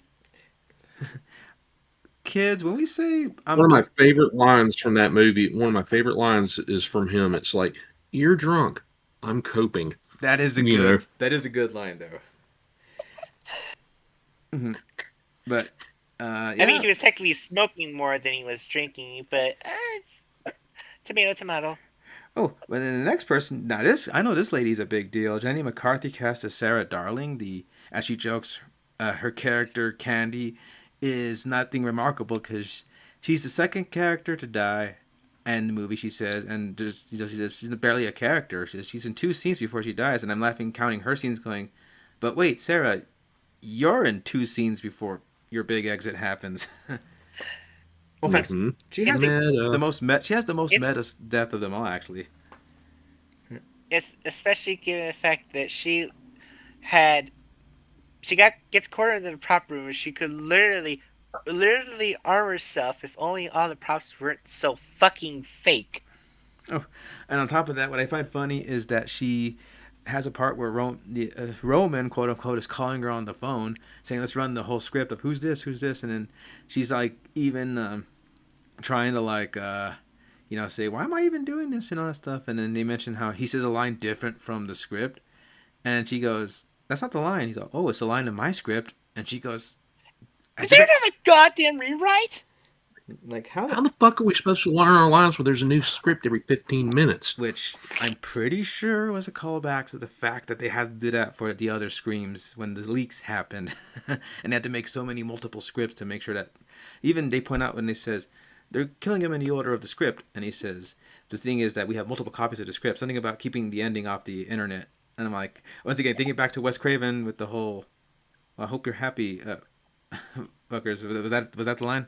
Kids, when we say one of my favorite lines from that movie, one of my favorite lines is from him. It's like, "You're drunk. I'm coping." That is a good line though. Mm-hmm. But yeah. I mean, he was technically smoking more than he was drinking, but it's tomato. Oh, but then the next person. Now I know this lady's a big deal. Jenny McCarthy cast as Sarah Darling. As she jokes, her character Candy is nothing remarkable because she's the second character to die in the movie, she says, and just, she says she's barely a character. She's in 2 scenes before she dies, and I'm laughing counting her scenes going, but wait, Sarah, you're in 2 scenes before your big exit happens. Well, in fact, Mhm. she has Meta. the most she has the most It- meta death of them all, actually. It's especially given the fact that had gets cornered in the prop room and she could literally arm herself if only all the props weren't so fucking fake. Oh, and on top of that, what I find funny is that she has a part where Roman, quote unquote, is calling her on the phone, saying, "Let's run the whole script of who's this," and then she's like, even trying to like, say, "Why am I even doing this?" and all that stuff. And then they mention how he says a line different from the script, and she goes, "That's not the line." He's like, "Oh, it's a line in my script," and she goes, Is there another goddamn rewrite? like How the fuck are we supposed to learn our lines when there's a new script every 15 minutes? Which I'm pretty sure was a callback to the fact that they had to do that for the other Screams when the leaks happened. And they had to make so many multiple scripts to make sure that... Even they point out when they says, they're killing him in the order of the script. And he says, the thing is that we have multiple copies of the script. Something about keeping the ending off the internet. And I'm like, once again, thinking back to Wes Craven with the whole, I hope you're happy, fuckers. Was that the line?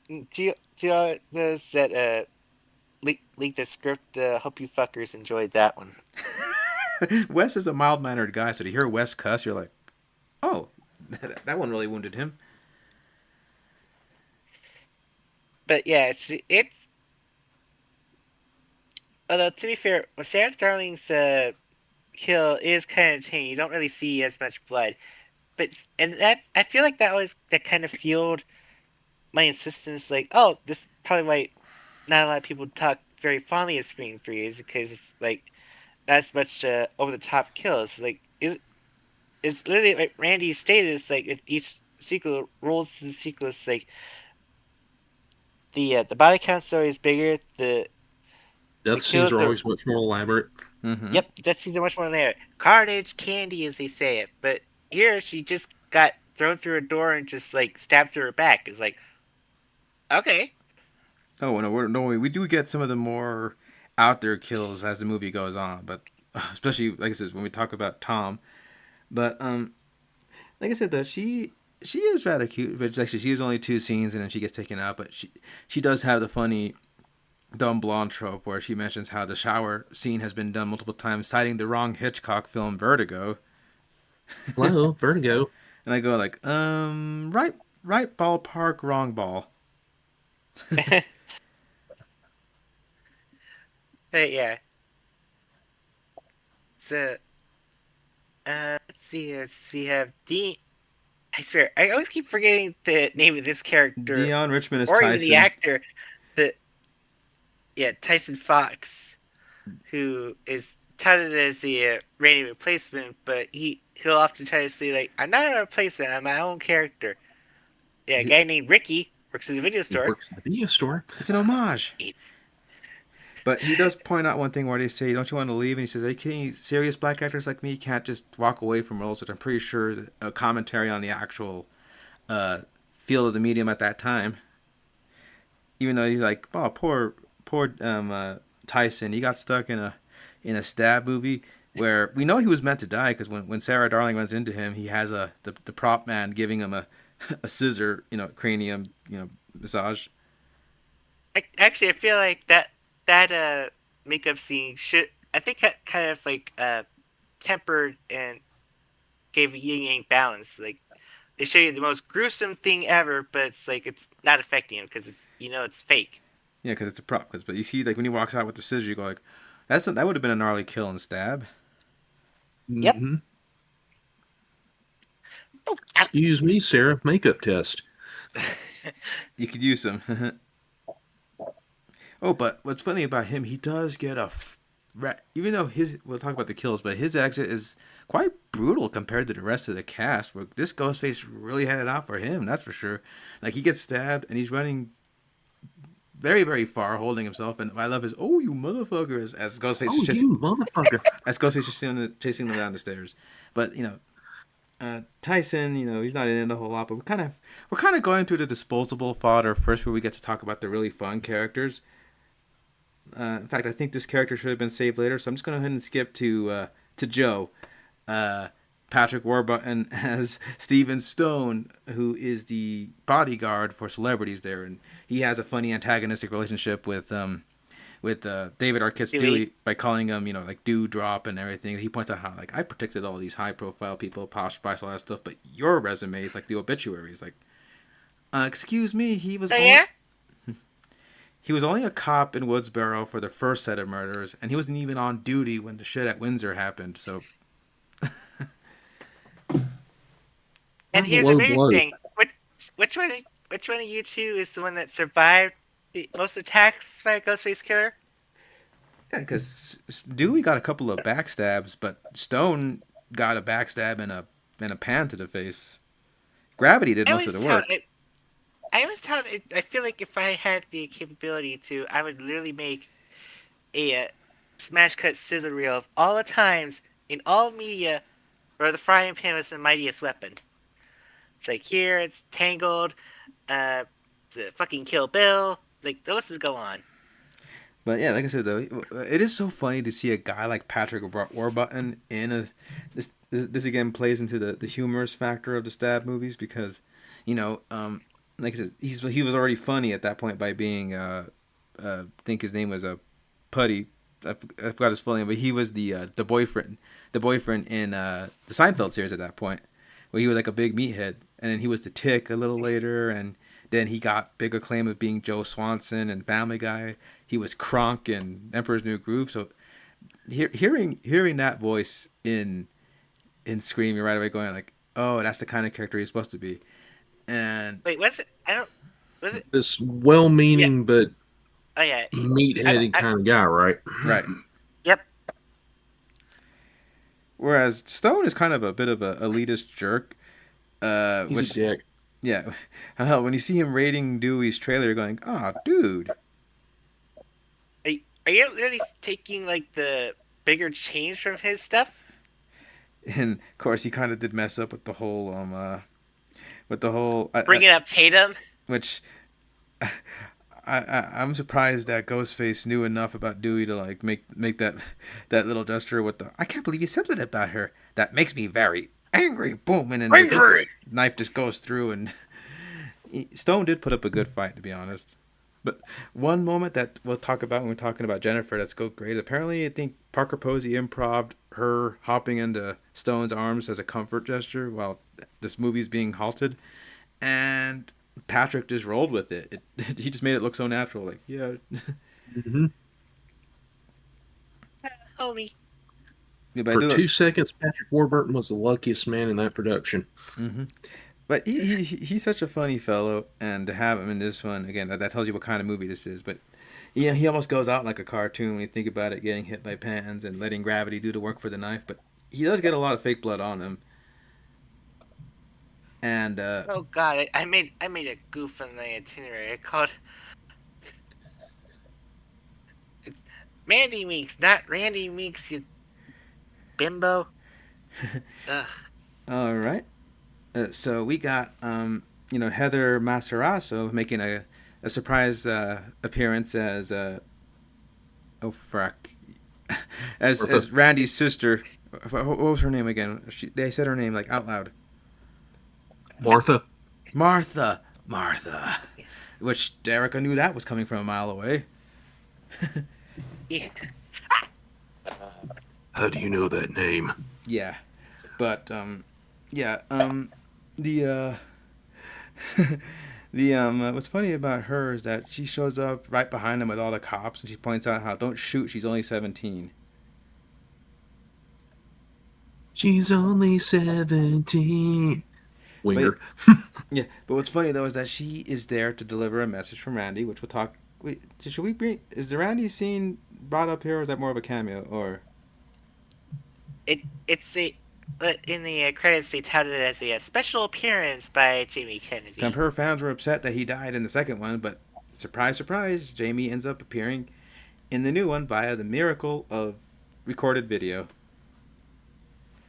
Do you know those that leak the script? Hope you fuckers enjoyed that one. Wes is a mild-mannered guy, so to hear Wes cuss, you're like, oh, that one really wounded him. But yeah, it's although to be fair, Sarah Darling's kill is kind of tame. You don't really see as much blood, and I feel like that kind of fueled my insistence. Like, oh, this is probably why not a lot of people talk very fondly of Scream 3 is because it's like not as much over the top kills. Like, it's literally like Randy stated. It's like if each sequel rolls to the sequel, it's like the body count's always bigger. Death scenes are always much more elaborate. Mm-hmm. Yep, death scenes are much more there. Carnage candy, as they say it. But here, she just got thrown through a door and just like stabbed through her back. It's like, okay. Oh no, we do get some of the more out there kills as the movie goes on, but especially like I said when we talk about Tom. But like I said though, she is rather cute. But actually, she has only 2 scenes and then she gets taken out. But she does have the funny dumb blonde trope where she mentions how the shower scene has been done multiple times, citing the wrong Hitchcock film Vertigo. Hello, Vertigo. And I go like, right ballpark, wrong ball. But yeah. So, let's see. We have Dean. I swear, I always keep forgetting the name of this character. Dion Richmond is or Tyson. even the actor. Tyson Fox, who is touted as the Rainy replacement, but he'll often try to say like, "I'm not a replacement. I'm my own character." Yeah, a guy named Ricky works in the video store. Works in the video store. It's an homage. It's But he does point out one thing where they say, "Don't you want to leave?" And he says, "Hey, serious black actors like me can't just walk away from roles," which I'm pretty sure is a commentary on the actual field of the medium at that time. Even though he's like, "Oh, poor Tyson, he got stuck in a stab movie where we know he was meant to die because when Sarah Darling runs into him, he has the prop man giving him a scissor, cranium, massage." actually, I feel like that makeup scene I think kind of like tempered and gave a yin yang balance. Like they show you the most gruesome thing ever, but it's like it's not affecting him because it's fake. Yeah, because it's a prop. But you see, like when he walks out with the scissors, you go like, that would have been a gnarly kill and stab. Yep. Mm-hmm. Oh, Excuse me, Sarah. Makeup test. You could use some. Oh, but what's funny about him, he does get even though we'll talk about the kills, but his exit is quite brutal compared to the rest of the cast. Where this Ghostface really had it out for him, that's for sure. Like he gets stabbed and he's running very, very far, holding himself. And I love his "oh you motherfucker" as Ghostface is chasing, you motherfucker. as Ghostface is chasing them down the stairs. But Tyson, he's not in it a whole lot. But we're kind of going through the disposable fodder first, where we get to talk about the really fun characters. In fact, I think this character should have been saved later, so I'm just going to go ahead and skip to Joe. Patrick Warburton as Steven Stone, who is the bodyguard for celebrities there, and he has a funny antagonistic relationship with David Arquette's Dewey by calling him, like Dewdrop and everything. He points out how, like, I protected all these high profile people, Posh Spice, all that stuff, but your resume is like the obituaries. Like, excuse me, he was he was only a cop in Woodsboro for the first set of murders, and he wasn't even on duty when the shit at Windsor happened. So, and here's Low the main blow. thing: which one of you two is the one that survived most attacks by a Ghostface killer? yeah, because Dewey got a couple of backstabs, but Stone got a backstab and a pan to the face. Gravity did most of the work. I always thought I feel like if I had the capability to, I would literally make a smash cut scissor reel of all the times in all media where the frying pan was the mightiest weapon. It's like here, it's Tangled, the fucking Kill Bill. Like the list would go on. But yeah, like I said though, it is so funny to see a guy like Patrick Warburton in this again plays into the humorous factor of the stab movies because, like I said, he was already funny at that point by being I think his name was Putty. I forgot his full name, but he was the boyfriend in the Seinfeld series at that point, where he was like a big meathead, and then he was the Tick a little later, and then he got big acclaim of being Joe Swanson and Family Guy. He was Kronk in Emperor's New Groove. So hearing that voice in Scream, you're right away going like, oh, that's the kind of character he's supposed to be. And wait, was it? Was it this well-meaning but Oh yeah, meat-headed kind of guy, right? Right. Yep. Whereas Stone is kind of a bit of a elitist jerk. He's a dick. Yeah. Hell, when you see him raiding Dewey's trailer, you're going, oh, dude. Are you really taking like the bigger change from his stuff? And of course, he kind of did mess up with the whole Bringing up Tatum, which I'm surprised that Ghostface knew enough about Dewey to like make that little gesture with the I can't believe you said that about her. That makes me very angry. Boom, and then the knife just goes through. And Stone did put up a good fight, to be honest. But one moment that we'll talk about when we're talking about Jennifer that's go great. Apparently, I think Parker Posey improv'd her hopping into Stone's arms as a comfort gesture while this movie's being halted, and Patrick just rolled with it. He just made it look so natural. Like, yeah. Mm-hmm. homie. Yeah, For 2 seconds, Patrick Warburton was the luckiest man in that production. Mm-hmm. But he's such a funny fellow, and to have him in this one, again, that tells you what kind of movie this is. But yeah, he almost goes out like a cartoon when you think about it, getting hit by pans and letting gravity do the work for the knife. But he does get a lot of fake blood on him. And oh god, I made a goof in the itinerary. I called it's Mandy Meeks, not Randy Meeks, you bimbo. Ugh. All right. So we got Heather Masarasso making a surprise appearance as as Randy's sister. What was her name again? They said her name like out loud. Martha. Which Derica knew that was coming from a mile away. Yeah. How do you know that name? Yeah, but the what's funny about her is that she shows up right behind him with all the cops, and she points out how don't shoot, she's only 17. She's only 17. Winger. Yeah, but what's funny though is that she is there to deliver a message from Randy, which we'll talk. Wait, should we bring? Is the Randy scene brought up here, or is that more of a cameo? Or it's in the credits they touted it as a special appearance by Jamie Kennedy. Her fans were upset that he died in the second one, but surprise, surprise, Jamie ends up appearing in the new one via the miracle of recorded video.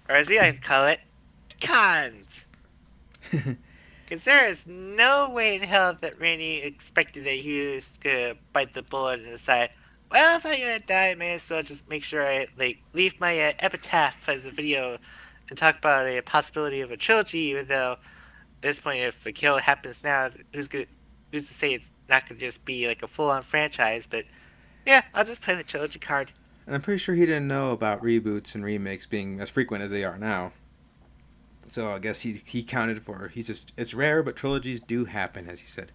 Or as we like to call it, cons. Because there is no way in hell that Randy expected that he was gonna bite the bullet and decide, well, if I'm gonna die, I may as well just make sure I leave my epitaph as a video and talk about a possibility of a trilogy, even though at this point, if a kill happens now, who's to say it's not gonna just be like a full-on franchise? But yeah, I'll just play the trilogy card. And I'm pretty sure he didn't know about reboots and remakes being as frequent as they are now. So I guess he counted for. He's just it's rare, but trilogies do happen, as he said.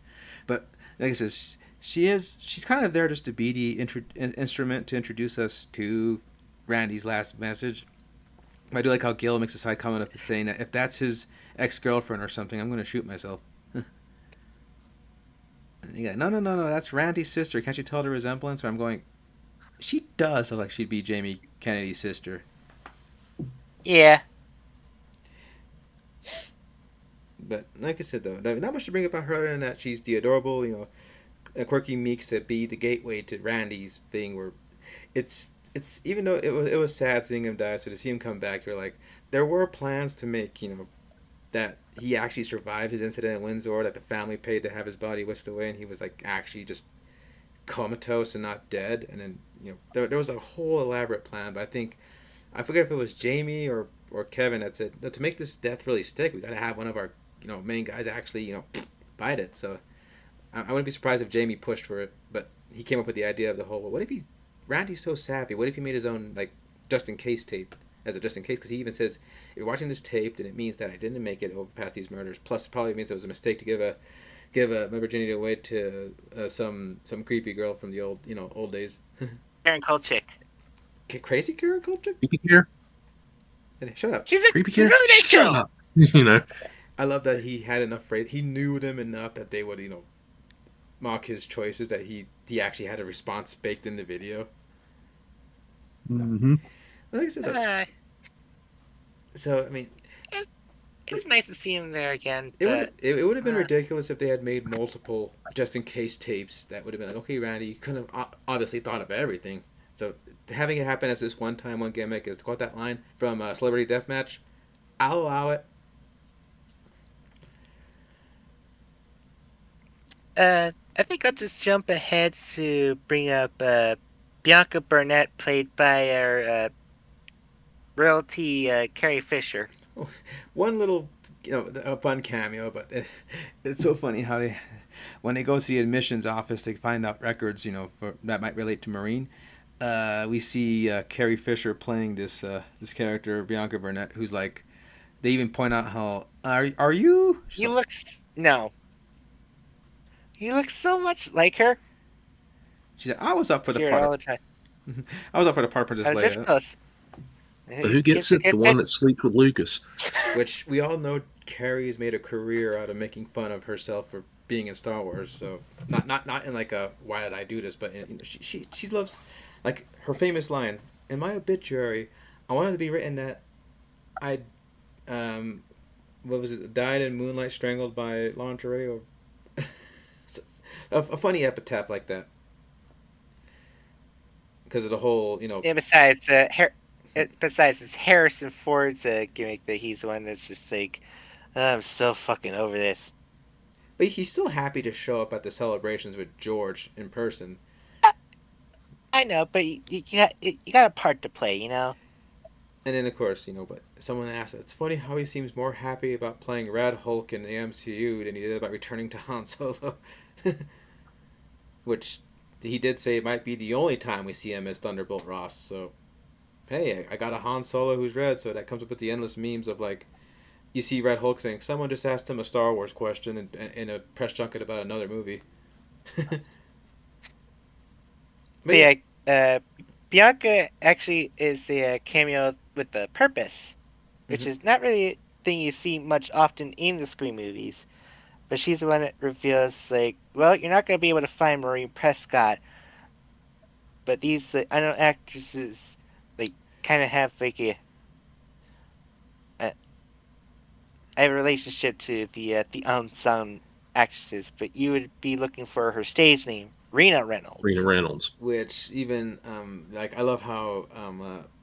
But like I said, she's kind of there just to be the instrument to introduce us to Randy's last message. I do like how Gil makes a side comment of saying that if that's his ex-girlfriend or something, I'm going to shoot myself. Yeah, no, that's Randy's sister. Can't you tell the resemblance? Or I'm going, she does look like she'd be Jamie Kennedy's sister. Yeah. But like I said, though, not much to bring up about her other than that she's the adorable, a quirky Meeks to be the gateway to Randy's thing. Where it's even though it was sad seeing him die, so to see him come back, you're like, there were plans to make that he actually survived his incident at Windsor, that the family paid to have his body whisked away, and he was like actually just comatose and not dead. And then there was a whole elaborate plan, but I forget if it was Jamie or Kevin that said, to make this death really stick, we got to have one of our main guys actually bite it. So I wouldn't be surprised if Jamie pushed for it, but he came up with the idea of the whole, what if Randy's so savvy, what if he made his own like just in case tape as a just in case, because he even says, if you're watching this tape, then it means that I didn't make it over past these murders, plus it probably means it was a mistake to give my virginity away to some creepy girl from the old days. Karen Kolchik. Crazy Karen Kolchik? Creepy care? Shut up. She's Creepy a care? really nice Shut girl. up. You know. I love that he had enough phrase. He knew them enough that they would, mock his choices. That he actually had a response baked in the video. Mm-hmm. Like I said, so I mean, it was nice to see him there again. it But would have been ridiculous if they had made multiple just in case tapes. That would have been like, okay, Randy, you couldn't have obviously thought of everything. So having it happen as this one gimmick is to quote that line from Celebrity Deathmatch. I'll allow it. I think I'll just jump ahead to bring up Bianca Burnett, played by our royalty Carrie Fisher. One little, a fun cameo, but it's so funny how when they go to the admissions office, they find out records, that might relate to Marine. We see Carrie Fisher playing this character, Bianca Burnett, who's like, they even point out how, are you? He looks so much like her. She said, I was up for the Hear it part. all the time. I was up for the part, Princess I was this Leia. close. But who gets it? The one that sleeps with Lucas. Which we all know Carrie's made a career out of making fun of herself for being in Star Wars. So not in like a why did I do this, but she loves, like, her famous line in my obituary. I wanted to be written that I what was it, died in moonlight strangled by lingerie, or a funny epitaph like that, because of the whole Yeah, besides it's Harrison Ford's gimmick that he's the one that's just like, I'm so fucking over this. But he's still happy to show up at the celebrations with George in person. I know, but you got a part to play, And then, of course, but someone asked, it's funny how he seems more happy about playing Red Hulk in the MCU than he did about returning to Han Solo. Which he did say it might be the only time we see him as Thunderbolt Ross. So, hey, I got a Han Solo who's red, so that comes up with the endless memes of, like, you see Red Hulk saying, someone just asked him a Star Wars question in a press junket about another movie. But yeah, Bianca actually is a cameo with a purpose, which is not really a thing you see much often in the Scream movies. But she's the one that reveals, like, well, you're not going to be able to find Maureen Prescott, but these unknown actresses, like, kind of have like a relationship to the unsung actresses. But you would be looking for her stage name, Rena Reynolds. Rena Reynolds. Which even like, I love how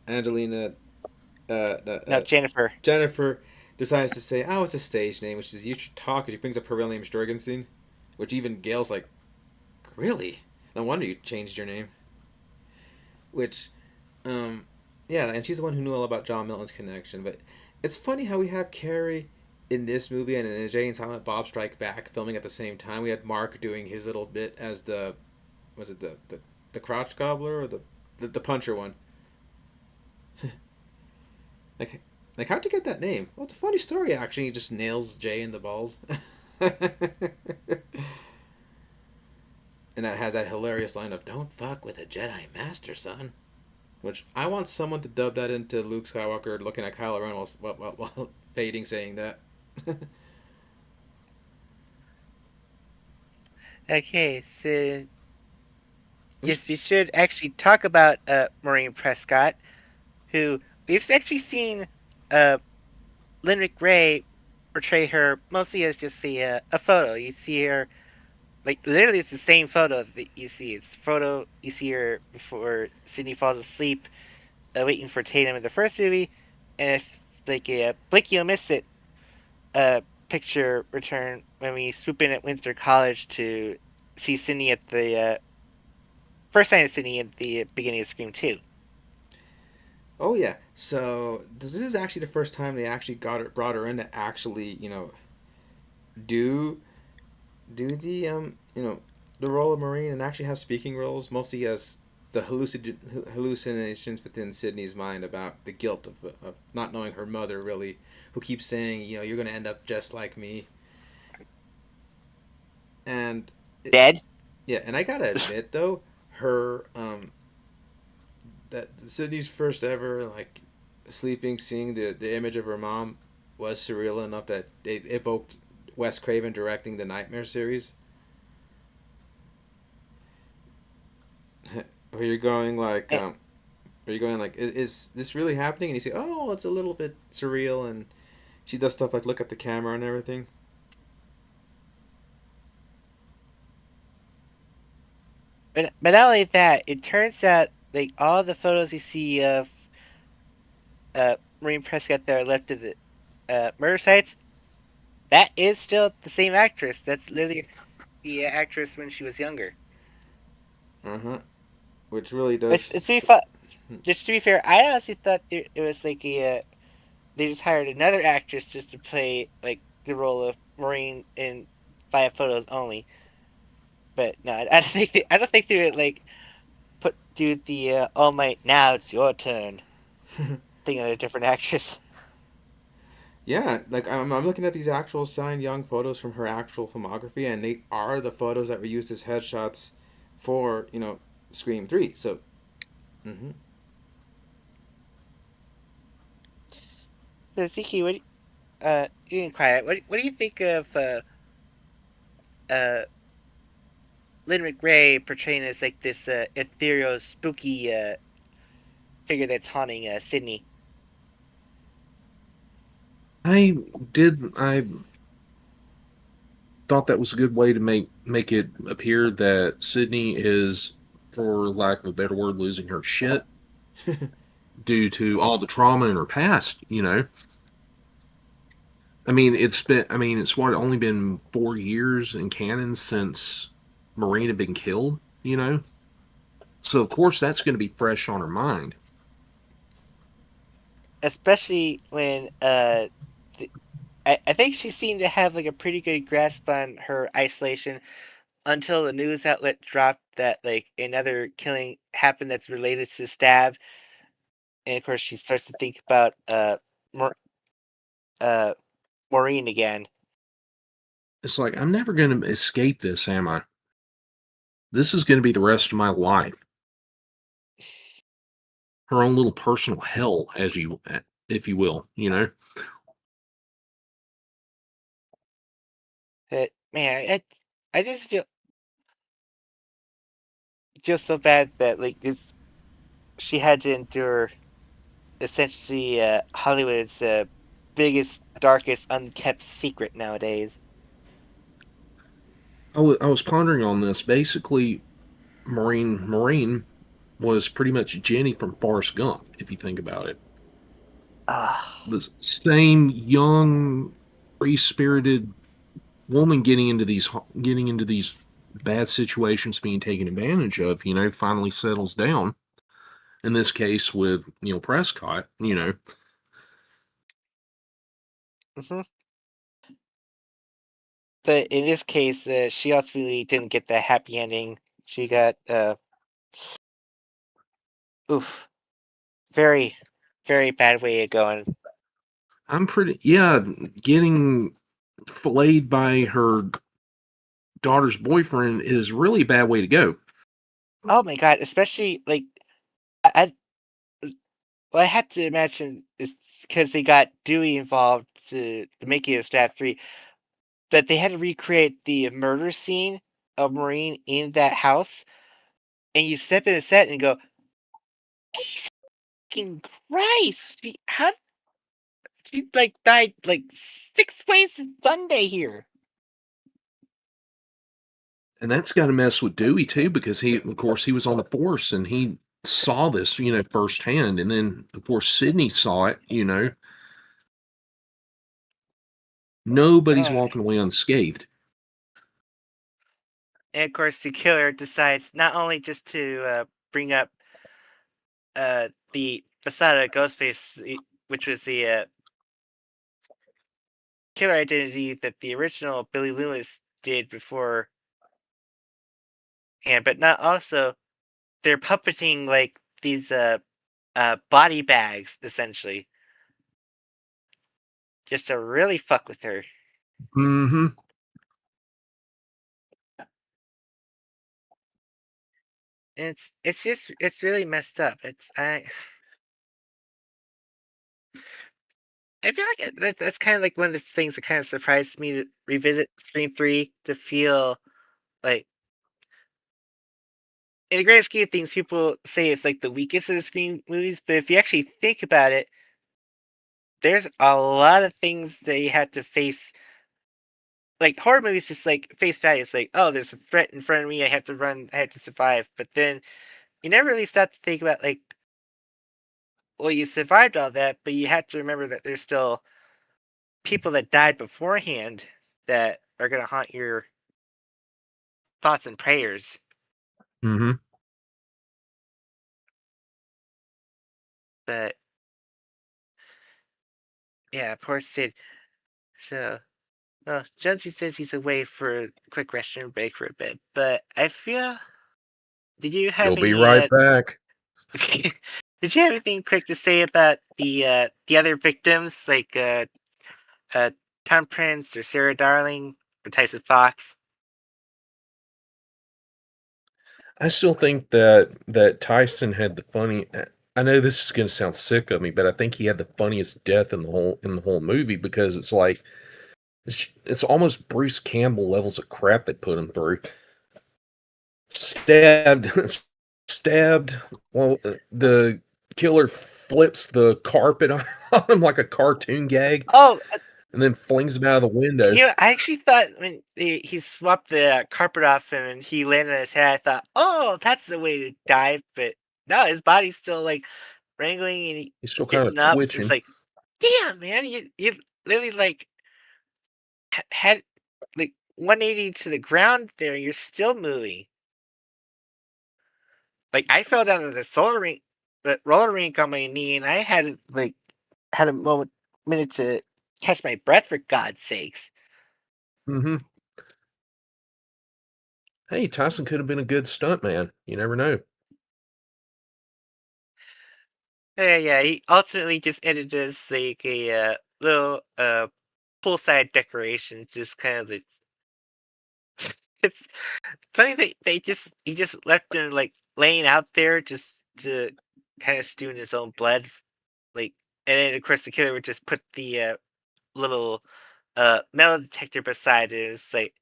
Angelina Jennifer decides to say, oh, it's a stage name, which is, you should talk, and she brings up her real name, Sturgenstein, which even Gail's like, really? No wonder you changed your name. Which, yeah, and she's the one who knew all about John Milton's connection, but It's funny how we have Carrie in this movie and in Jay and Silent Bob Strike Back filming at the same time. We had Mark doing his little bit as the was it the crotch gobbler or the puncher one. Like how'd you get that name? Well, it's a funny story actually. He just nails Jay in the balls. And that has that hilarious line of "Don't fuck with a Jedi Master, son." Which I want someone to dub that into Luke Skywalker looking at Kylo Ren while fading saying that. Okay, so yes, we should actually talk about Maureen Prescott, who we've actually seen uh, Linrick Ray portray her mostly as just a photo. You see her, like, literally, it's the same photo that you see. It's a photo you see her before Sydney falls asleep, waiting for Tatum in the first movie, and if like a blink you'll miss it picture return when we swoop in at Windsor College to see Sydney at the first sign of Sydney at the beginning of Scream 2. Oh yeah. So this is actually the first time they actually brought her in to actually do the the role of Marine and actually have speaking roles, mostly as the hallucinations within Sydney's mind about the guilt of not knowing her mother really, who keeps saying you're gonna end up just like me. And Dead? yeah, and I gotta admit though, her that Sydney's first ever sleeping, seeing the image of her mom was surreal enough that it evoked Wes Craven directing the Nightmare series. Where you're going is this really happening? And you say, oh, it's a little bit surreal, and she does stuff like look at the camera and everything. But not only that, it turns out like all the photos you see of Maureen Prescott that are left of the murder sites, that is still the same actress. That's literally the actress when she was younger. Uh-huh. Which really Which, does. just to be fair, I honestly thought it was like they just hired another actress just to play like the role of Maureen in 5 photos only. But no, I don't think they would like do the "Oh my, now it's your turn" thing on a different actress. Yeah, I'm looking at these actual signed young photos from her actual filmography, and they are the photos that were used as headshots for Scream 3. So, mm-hmm. So Ziki, you can quiet. What do you think of uh Lynn McRae portraying as like this ethereal, spooky figure that's haunting Sydney? I thought that was a good way to make it appear that Sydney is, for lack of a better word, losing her shit due to all the trauma in her past. It's only been 4 years in canon since Marine had been killed. So of course that's going to be fresh on her mind. Especially when I think she seemed to have like a pretty good grasp on her isolation until the news outlet dropped that like another killing happened that's related to the stab, and of course she starts to think about Mor- uh Maureen again. It's like, I'm never going to escape this, am I? This is going to be the rest of my life. Her own little personal hell, if you will. But man, I just feel so bad that like this she had to endure essentially Hollywood's biggest, darkest, unkept secret nowadays. I was pondering on this. Basically, Marine was pretty much Jenny from Forrest Gump, if you think about it. Ah, The same young, free-spirited woman getting into these bad situations, being taken advantage of, finally settles down. In this case with Neil Prescott. Hmm. But in this case, she ultimately didn't get the happy ending. She got oof, very, very bad way of going. I'm pretty, yeah, getting filleted by her daughter's boyfriend is really a bad way to go. Oh my god! Especially like I, well, I had to imagine it's because they got Dewey involved to make it a stab 3 that they had to recreate the murder scene of Maureen in that house, and you step in the set and go, Jesus fucking Christ! How she like died like 6 ways in Sunday here? And that's got to mess with Dewey too, because he, of course, he was on the force and he saw this, firsthand. And then, of course, Sydney saw it, Nobody's Uh, walking away unscathed. and of course, the killer decides not only just to bring up the facade of Ghostface, which was the killer identity that the original Billy Loomis did before, and but not also they're puppeting like these body bags essentially, just to really fuck with her. Mm-hmm. And it's really messed up. I feel like that's kind of like one of the things that kind of surprised me to revisit Scream 3 to feel like, in the grand scheme of things, people say it's like the weakest of the Scream movies, but if you actually think about it, there's a lot of things that you had to face. Like horror movies, just like face value, it's like, oh, there's a threat in front of me, I have to run, I have to survive. But then you never really stop to think about like, well, you survived all that, but you have to remember that there's still people that died beforehand that are gonna haunt your thoughts and prayers. Mm-hmm. But yeah, poor Sid. So, well, Jonesy says he's away for a quick restroom break for a bit. But I feel, did you He'll have be any? right back. Did you have anything quick to say about the other victims, like uh, Tom Prince or Sarah Darling or Tyson Fox? I still think that Tyson had the funny. I know this is going to sound sick of me, but I think he had the funniest death in the whole movie, because it's like it's almost Bruce Campbell levels of crap they put him through. Stabbed, stabbed. Well, the killer flips the carpet on him like a cartoon gag, Oh, and then flings him out of the window. I actually thought when he swapped the carpet off him and he landed on his head, I thought, oh, that's the way to die. But no, his body's still like wrangling and He's still kind of getting up. It's twitching. like, damn, man, you literally like had like 180 to the ground there. You're still moving. Like I fell down to the the roller rink on my knee, and I had a minute to catch my breath for God's sakes. Hmm. Hey, Tyson could have been a good stuntman. You never know. Yeah, yeah. He ultimately just ended as like a little poolside decoration, just kind of the. It's funny that they just he just left him like laying out there just to kind of stew in his own blood, like, and then of course the killer would just put the little metal detector beside it. It's like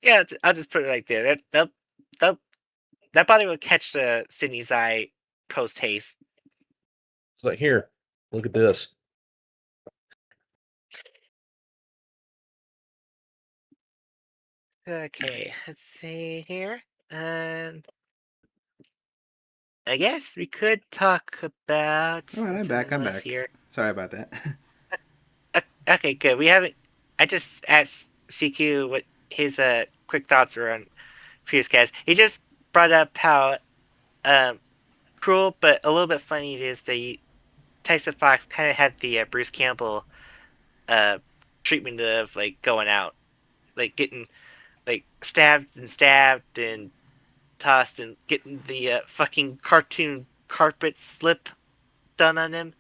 yeah, I'll just put it like there. That that body will catch the Sydney's eye post haste. It's like, here, look at this. Okay, let's see here. And I guess we could talk about All right, I'm what's on back. the I'm list back. here. Sorry about that. Okay, good. We haven't. I just asked CQ what his quick thoughts were on previous cast. He just brought up how um cruel but a little bit funny it is that Tyson Fox kind of had the Bruce Campbell uh treatment of like going out, like getting like stabbed and tossed and getting the fucking cartoon carpet slip done on him.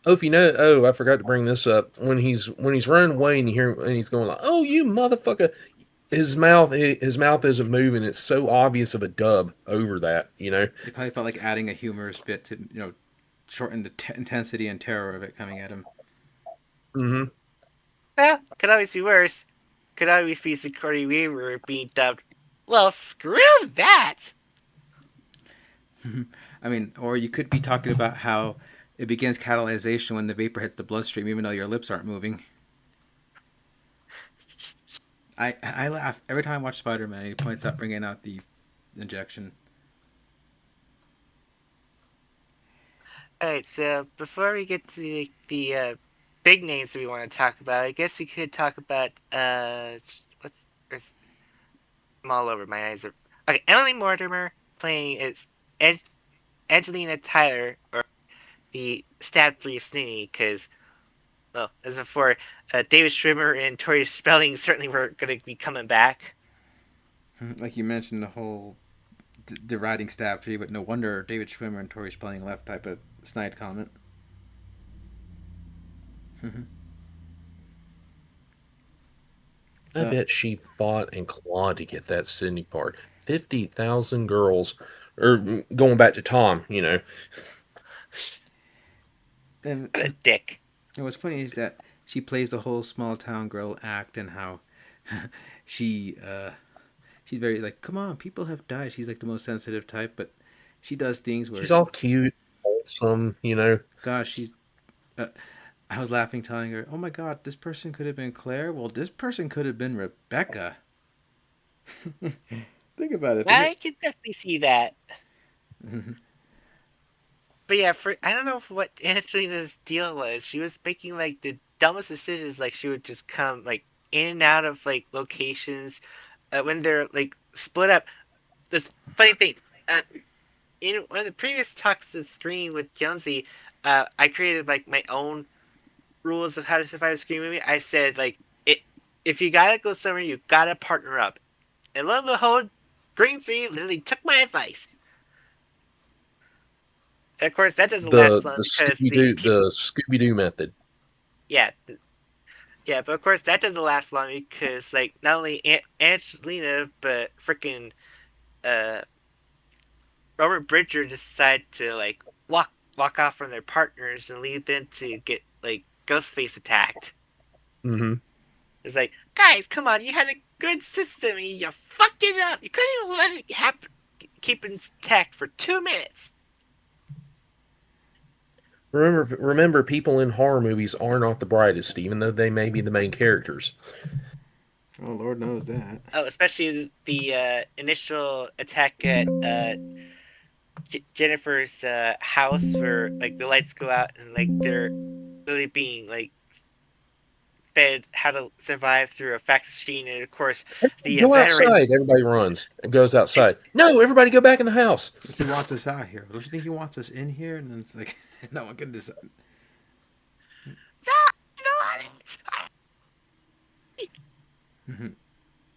Oh, if you know, I forgot to bring this up. When he's running away and you hear and he's going like, "Oh, you motherfucker!" His mouth isn't moving. It's so obvious of a dub over that, you know. They probably felt like adding a humorous bit to shorten the intensity and terror of it coming at him. Mm-hmm. Well, could always be worse. Could always be Sigourney Weaver being dubbed. Well, screw that. I mean, or you could be talking about how it begins catalyzation when the vapor hits the bloodstream, even though your lips aren't moving. I laugh every time I watch Spider-Man. He points out bringing out the injection. All right, so before we get to the big names that we want to talk about, I guess we could talk about I'm all over. My eyes are okay. Emily Mortimer playing Angelina Tyler, or the stab three Sneeny, because well, as before, David Schwimmer and Tori Spelling certainly were going to be coming back. Like you mentioned, the whole deriding stab tree, but no wonder David Schwimmer and Tori Spelling left type of snide comment. I bet she fought and clawed to get that Sydney part. 50,000 girls, or going back to Tom, you know. And What a dick. what's funny is that she plays the whole small town girl act and how she she's very like, come on, people have died. She's like the most sensitive type, but she does things where She's all cute, wholesome, you know. gosh, she's I was laughing telling her, "Oh my god, this person could have been Claire. Well, this person could have been Rebecca." Think about it. I can definitely see that. But yeah, I don't know what Angelina's deal was. She was making like the dumbest decisions. Like she would just come like in and out of like locations when they're like split up. This funny thing. In one of the previous talks at Screen with Jonesy, I created like my own rules of how to survive a Screen movie. I said like if you gotta go somewhere, you gotta partner up. And lo and behold, Greenfield literally took my advice. And of course, that doesn't last long The because Scooby Doo method. yeah, yeah, but of course that doesn't last long because like not only Angelina but freaking uh Robert Bridger decide to like walk off from their partners and leave them to get like Ghostface attacked. Mm-hmm. It's like, guys, come on, you had a good system and you fucked it up. You couldn't even let it happen, keep intact for 2 minutes. Remember, people in horror movies are not the brightest, even though they may be the main characters. Oh, Lord knows that. Oh, especially the initial attack at Jennifer's house, where like the lights go out and like they're really being like fed how to survive through a fax machine, and of course the Go veteran. outside. Everybody runs and goes outside. No, everybody go back in the house. He wants us out here. Don't you think he wants us in here? And then it's like, no one can decide.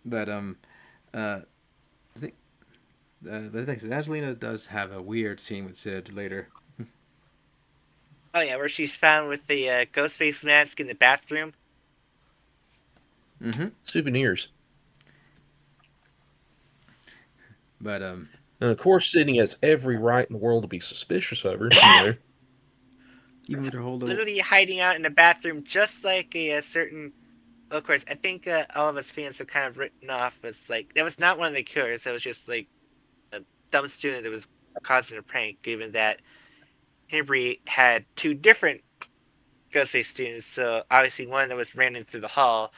But I think the thing is, Angelina does have a weird scene with Sid later. Oh yeah, where she's found with the ghost face mask in the bathroom. Souvenirs. But And of course, Sydney has every right in the world to be suspicious of her. You know. even with her whole little Literally hiding out in the bathroom, just like a certain. Of course, I think all of us fans have kind of written off as like that was not one of the killers. That was just like a dumb student that was causing a prank. Given that Henry had 2 different Ghostface students, so obviously one that was random through the hall,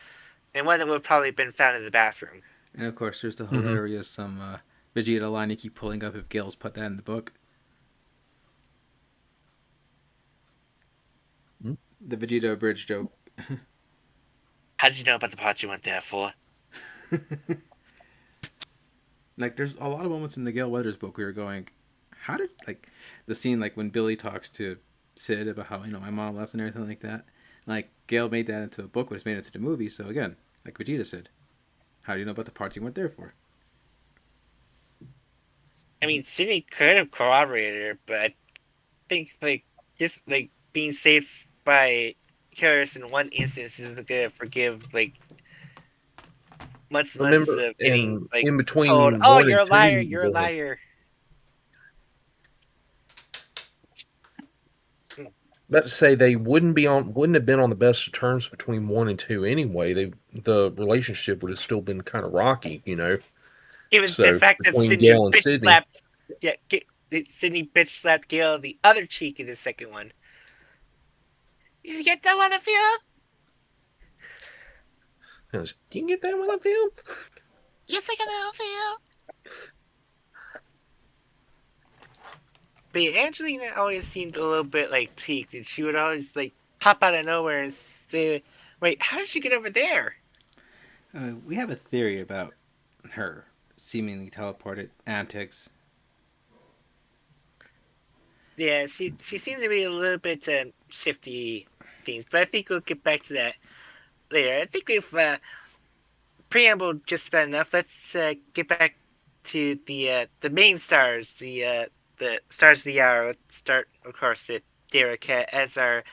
and one that would have probably been found in the bathroom. and of course there's the hilarious Vegeta line you keep pulling up if Gil's put that in the book. The Vegeta abridged joke. How did you know about the parts you went there for? Like there's a lot of moments in the Gale Weathers book we were going, how did like the scene like when Billy talks to Sid about how my mom left and everything like that. Like Gale made that into a book, but it's made into the movie. So again, like Vegeta said, how do you know about the parts you weren't there for? I mean, Sydney could have corroborated her, but I think like just like being saved by killers in one instance isn't gonna forgive like months Remember, of getting in like in told, between "Oh, one you're and a liar, two, you're a liar." about to say they wouldn't have been on the best of terms between one and two anyway. The relationship would have still been kind of rocky, you know. Even the So fact that between Sydney Gale and bitch Sydney, slapped, yeah, Sydney bitch slapped Gale on the other cheek in the second one. You get that one, I feel? do you get that one I feel? Yes, I get that feel. But yeah, Angelina always seemed a little bit like tweaked, and she would always like pop out of nowhere and say, "Wait, how did you get over there?" We have a theory about her seemingly teleported antics. Yeah, she seems to be a little bit shifty things, but I think we'll get back to that later. I think we've preamble just about enough. Let's get back to the main stars, the stars of the hour. Let's start, of course, with Derica as our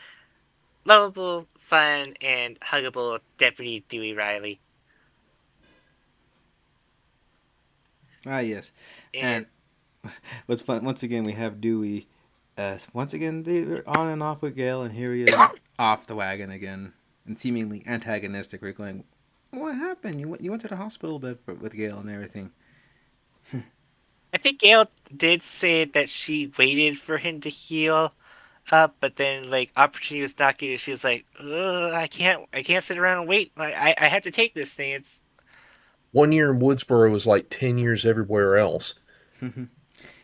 lovable, fun, and huggable Deputy Dewey Riley. Ah, yes. And And what's fun, once again, we have Dewey. Once again, they're on and off with Gale, and here he is off the wagon again, and seemingly antagonistic. We're going, what happened? You went to the hospital bed with Gale and everything. I think Gail did say that she waited for him to heal up, but then like opportunity was knocking, and she was like, "Ugh, I can't sit around and wait. Like I have to take this thing." It's 1 year in Woodsboro was like 10 years everywhere else,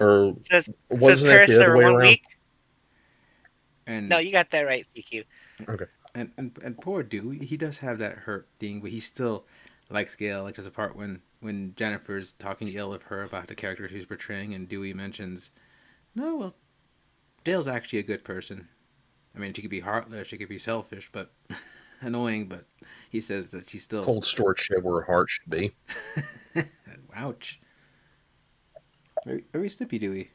or says wasn't that Paris the other over way one around? week. No, and you got that right, CQ. Okay. and poor Dewey, he does have that hurt thing, but he still likes Gale. Like there's a part when Jennifer's talking ill of her about the character she's portraying, and Dewey mentions, no, well, Dale's actually a good person. I mean, she could be heartless, she could be selfish, but annoying. But he says that she's still. Cold storage shed where her heart should be. Ouch. Very snippy, Dewey.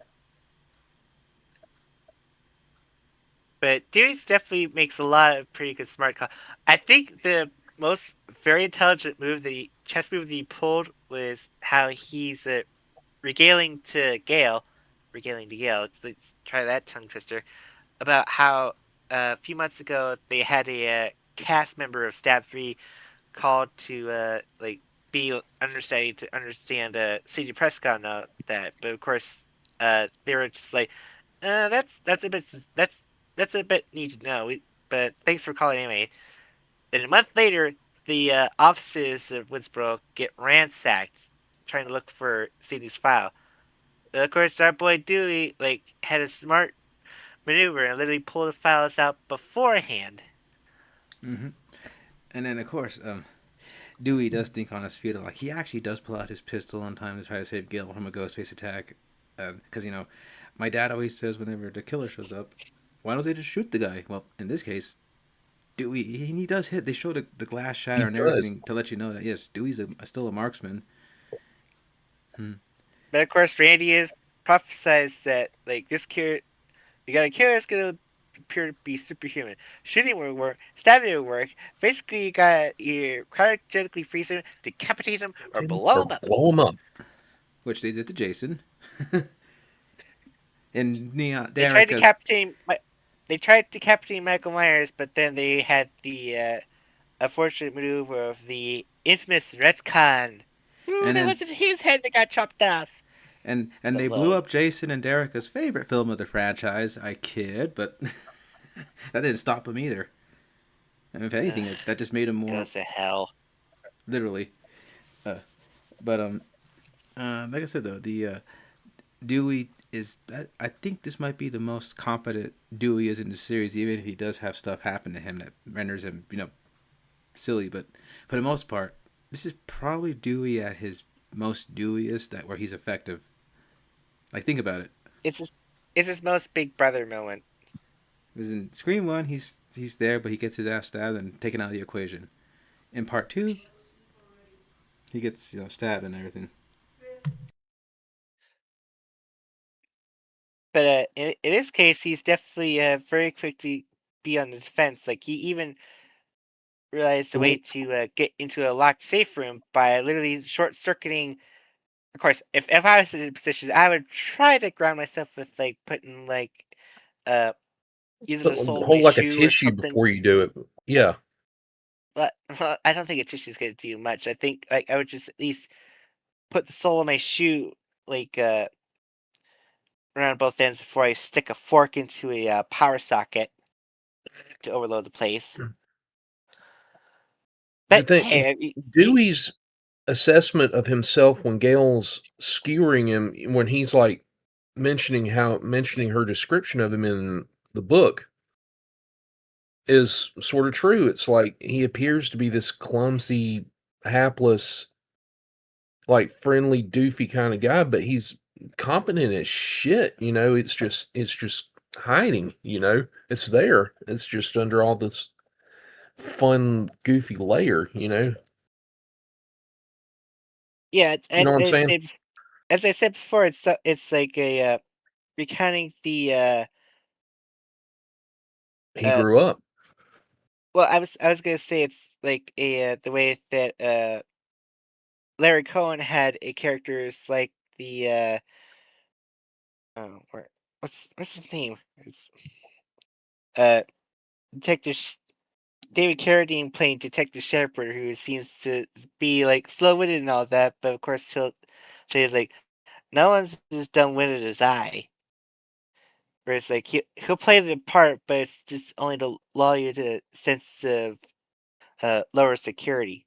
But Dewey's definitely makes a lot of pretty good smart calls. I think the most very intelligent chess move that he pulled was how he's regaling to Gale. Let's try that tongue twister about how a few months ago they had a cast member of Stab 3 called to like be understudy to understand Sadie Prescott and all that, but of course they were just like, that's a bit that's a bit need to know. But thanks for calling anyway. And a month later, the offices of Woodsboro get ransacked, trying to look for Sadie's file. But of course, our boy Dewey like had a smart maneuver and literally pulled the files out beforehand. Mm-hmm. And then, of course, Dewey does think on his feet. Like, he actually does pull out his pistol on time to try to save Gale from a Ghostface attack. Because, my dad always says whenever the killer shows up, why don't they just shoot the guy? Well, in this case, Dewey, he does hit. They show the glass He shatter and does. everything to let you know that, yes, Dewey's still a marksman. But of course, Randy is prophesies that like this killer, you got a killer that's gonna appear to be superhuman. Shooting will work, stabbing will work. Basically, you got either cryogenically freeze him, decapitate him, or blow Or him up. blow him up. Which they did to Jason. And They tried Derica's. decapitating. They tried decapitating Michael Myers, but then they had the unfortunate maneuver of the infamous retcon. Ooh, And that then wasn't his head that got chopped off. and they blew Hello. up Jason and Derica's favorite film of the franchise. I kid, but that didn't stop him either. And if anything, that just made him more Goes to hell. literally. But like I said though, the Dewey is. I think this might be the most competent Dewey is in the series, even if he does have stuff happen to him that renders him, silly. But for the most part, this is probably Dewey at his most Deweyiest, that where he's effective. Like, think about it. It's his most Big Brother moment. Because in Scream 1, he's he's there, but he gets his ass stabbed and taken out of the equation. In part two, he gets stabbed and everything. But in this case, he's definitely very quick to be on the defense. Like he even realized a way to get into a locked safe room by literally short circuiting. Of course, if I was in a position, I would try to ground myself with like putting like uh using the sole of my Hold like a shoe or tissue something. before you do it. Yeah. But I don't think a tissue is gonna do much. I think like I would just at least put the sole of my shoe like around both ends before I stick a fork into a power socket to overload the place. The But thing, hey, Dewey's assessment of himself when Gail's skewering him, when he's like mentioning her description of him in the book, is sort of true. It's like he appears to be this clumsy, hapless, like friendly, doofy kind of guy, but he's competent as shit. It's just hiding. It's there. It's just under all this fun, goofy layer. yeah, You know what I'm saying? as I said before, it's like a recounting the He uh. grew up. Well, I was gonna say it's like a the way that Larry Cohen had a characters like the oh, what's his name? It's uh Detective David Carradine playing Detective Shepard, who seems to be like slow-witted and all that, but of course he'll say it's like no one's as dumb-witted as I. Where it's like he'll play the part, but it's just only to lull you to a sense of lower security.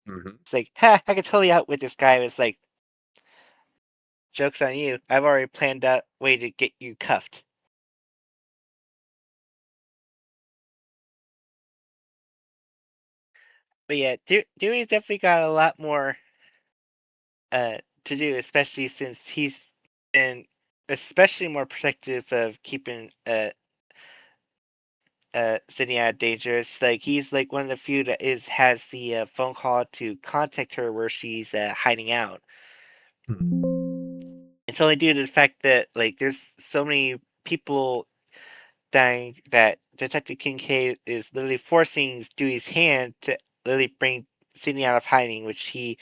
Mhm. It's like, ha, I could totally outwit this guy. It's like, joke's on you. I've already planned out a way to get you cuffed. But yeah, Dewey's definitely got a lot more to do, especially since he's been especially more protective of keeping Sydney out of danger. It's like he's like one of the few that has the phone call to contact her where she's hiding out. It's only due to the fact that like there's so many people dying that Detective Kincaid is literally forcing Dewey's hand to literally bring Sydney out of hiding, which he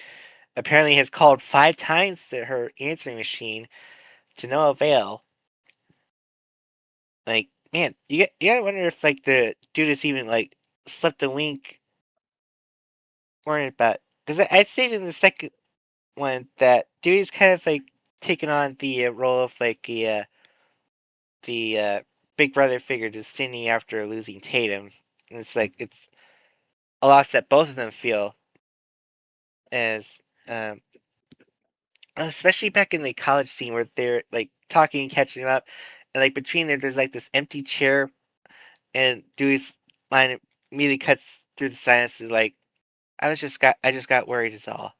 apparently has called 5 times to her answering machine to no avail. Like, man, you gotta wonder if like the dude has even like slept a wink worrying about, because I'd say in the second one that Dewey's kind of like taken on the role of like the big brother figure to Sydney after losing Tatum. And it's like it's a loss that both of them feel as especially back in the college scene where they're like talking and catching up, and like between them there's like this empty chair, and Dewey's line immediately cuts through the silence is like, I just got worried is all.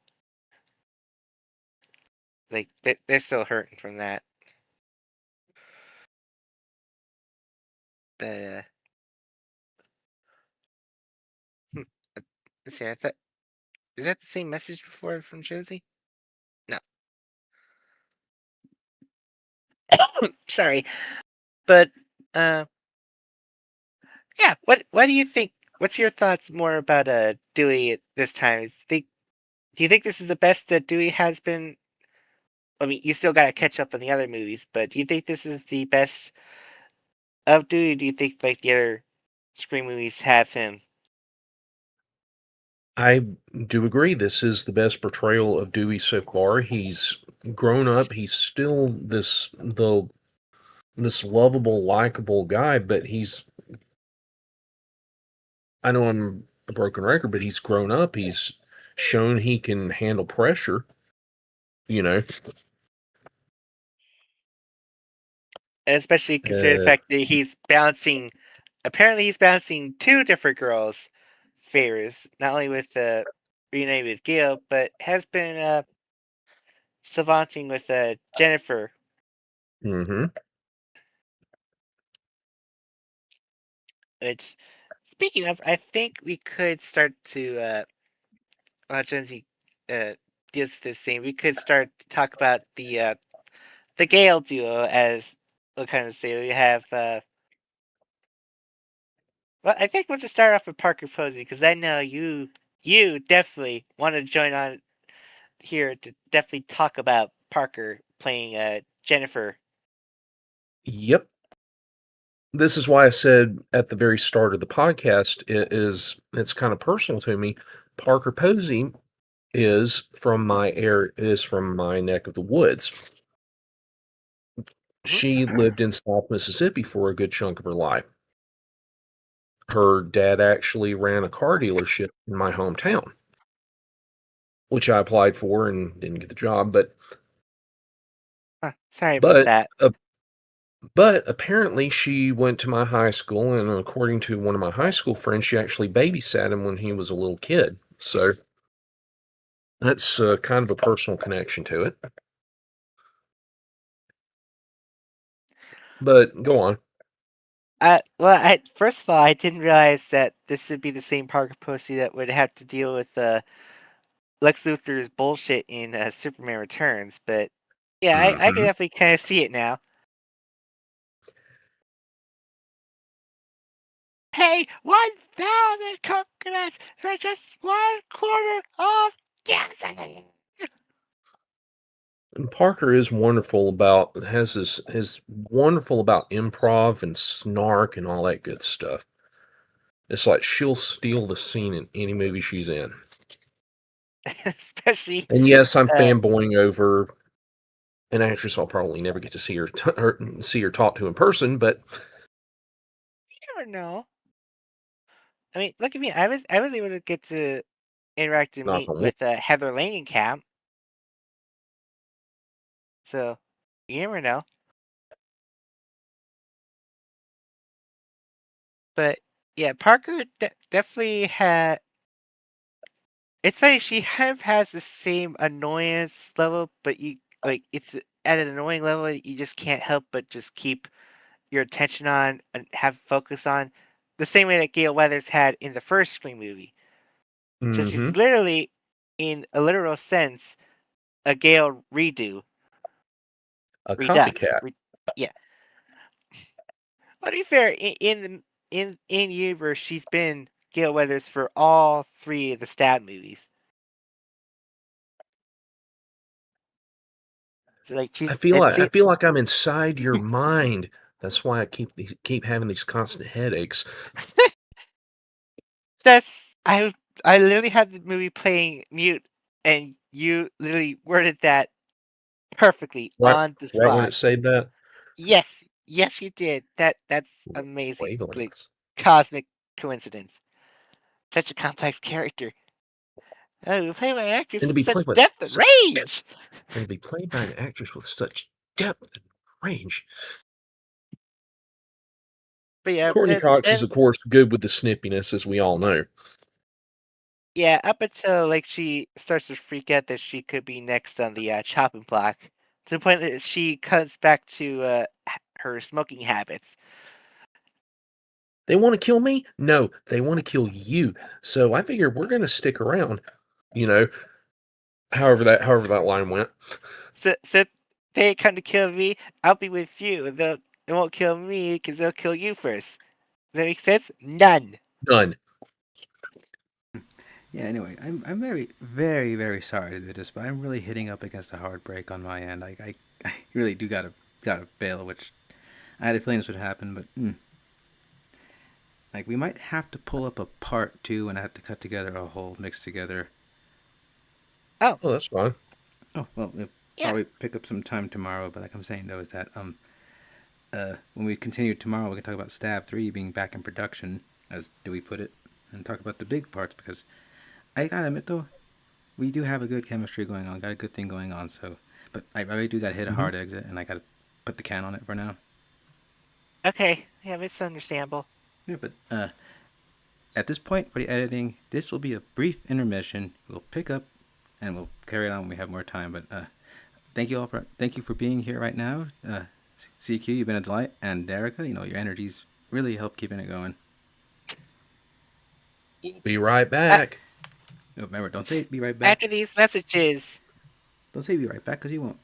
Like they're still hurting from that. But hmm, let's see, I thought, is that the same message before from Josie? No. Sorry. But uh yeah, what do you think, what's your thoughts more about Dewey at this time? Do you think this is the best that Dewey has been? I mean, you still got to catch up on the other movies, but do you think this is the best of Dewey? Or do you think like the other Scream movies have him? I do agree. This is the best portrayal of Dewey so far. He's grown up. He's still this lovable, likable guy, but he's, I know I'm a broken record, but he's grown up. He's shown he can handle pressure, you know. Especially considering the Uh, fact that he's balancing two different girls' favors, not only with reunited with Gail, but has been savanting with Jennifer. hmm Which, speaking of, I think we could start to while Jonesy deals with this thing, we could start to talk about the Gale duo as we'll kind of say we have. Well, I think we'll just start off with Parker Posey because I know you definitely want to join on here to definitely talk about Parker playing Jennifer. Yep. This is why I said at the very start of the podcast it's kind of personal to me. Parker Posey is from my neck of the woods. She lived in South Mississippi for a good chunk of her life. Her dad actually ran a car dealership in my hometown, which I applied for and didn't get the job. Sorry about But that. but apparently she went to my high school, and according to one of my high school friends, she actually babysat him when he was a little kid. So that's kind of a personal connection to it. But go on. First of all, I didn't realize that this would be the same Parker Posey that would have to deal with Lex Luthor's bullshit in Superman Returns. But yeah, I can Mhm. definitely kind of see it now. Pay 1,000 coconuts for just 1/4 of gasoline. And Parker is wonderful about has this is wonderful about improv and snark and all that good stuff. It's like she'll steal the scene in any movie she's in. Especially, And yes, I'm uh, fanboying over an actress I'll probably never get to see her talk to in person, but you never know. I mean, look at me. I was able to get to interact and knock meet on wood. with Heather Langenkamp. So you never know. But yeah, Parker definitely had. It's funny. She kind of has the same annoyance level, but it's at an annoying level that you just can't help but just keep your attention on and have focus on. The same way that Gale Weathers had in the first Scream movie. So she's Mhm. literally, in a literal sense, a Gale redo, A redux. copycat. Yeah. But to be fair, in universe, she's been Gale Weathers for all three of the Stab movies. So like I feel like I'm inside your mind. That's why I keep having these constant headaches. that's I literally had the movie playing mute, and you literally worded that perfectly Right on the right when spot. it said that. Yes, yes, you did. That's amazing. Like Wavelengths. cosmic coincidence. Such a complex character. Oh, you play by an actress And to with be such played with depth and such range. and to be played by an actress with such depth and range. But yeah, Courtney Cox is, then of course, good with the snippiness, as we all know. yeah, up until like she starts to freak out that she could be next on the chopping block, to the point that she comes back to her smoking habits. They want to kill me? No, they want to kill you. So I figure we're going to stick around. You know, however that line went. So they come to kill me, I'll be with you. They won't kill me because they'll kill you first. Does that make sense? None. Done. Yeah, anyway, I'm very, very, very sorry to do this, but I'm really hitting up against a hard break on my end. I really do gotta bail, which I had a feeling this would happen, but like we might have to pull up a part two, and I have to cut together a whole mix together. Oh, Oh, that's fine. Oh well, we'll yeah. probably pick up some time tomorrow. But like I'm saying though, is that when we continue tomorrow, we can talk about Stab 3 being back in production, as Dewey put it, and talk about the big parts because I gotta admit though, we do have a good chemistry going on, got a good thing going on. So, but I really do gotta hit a Mhm. hard exit, and I gotta put the can on it for now. Okay. Yeah, it's understandable. Yeah, but at this point for the editing, this will be a brief intermission. We'll pick up, and we'll carry it on when we have more time. But thank you for being here right now. CQ, you've been a delight, and Derica, your energies really help keeping it going. Be right back. No, remember, don't say be right back. After these messages. Don't say be right back because you won't.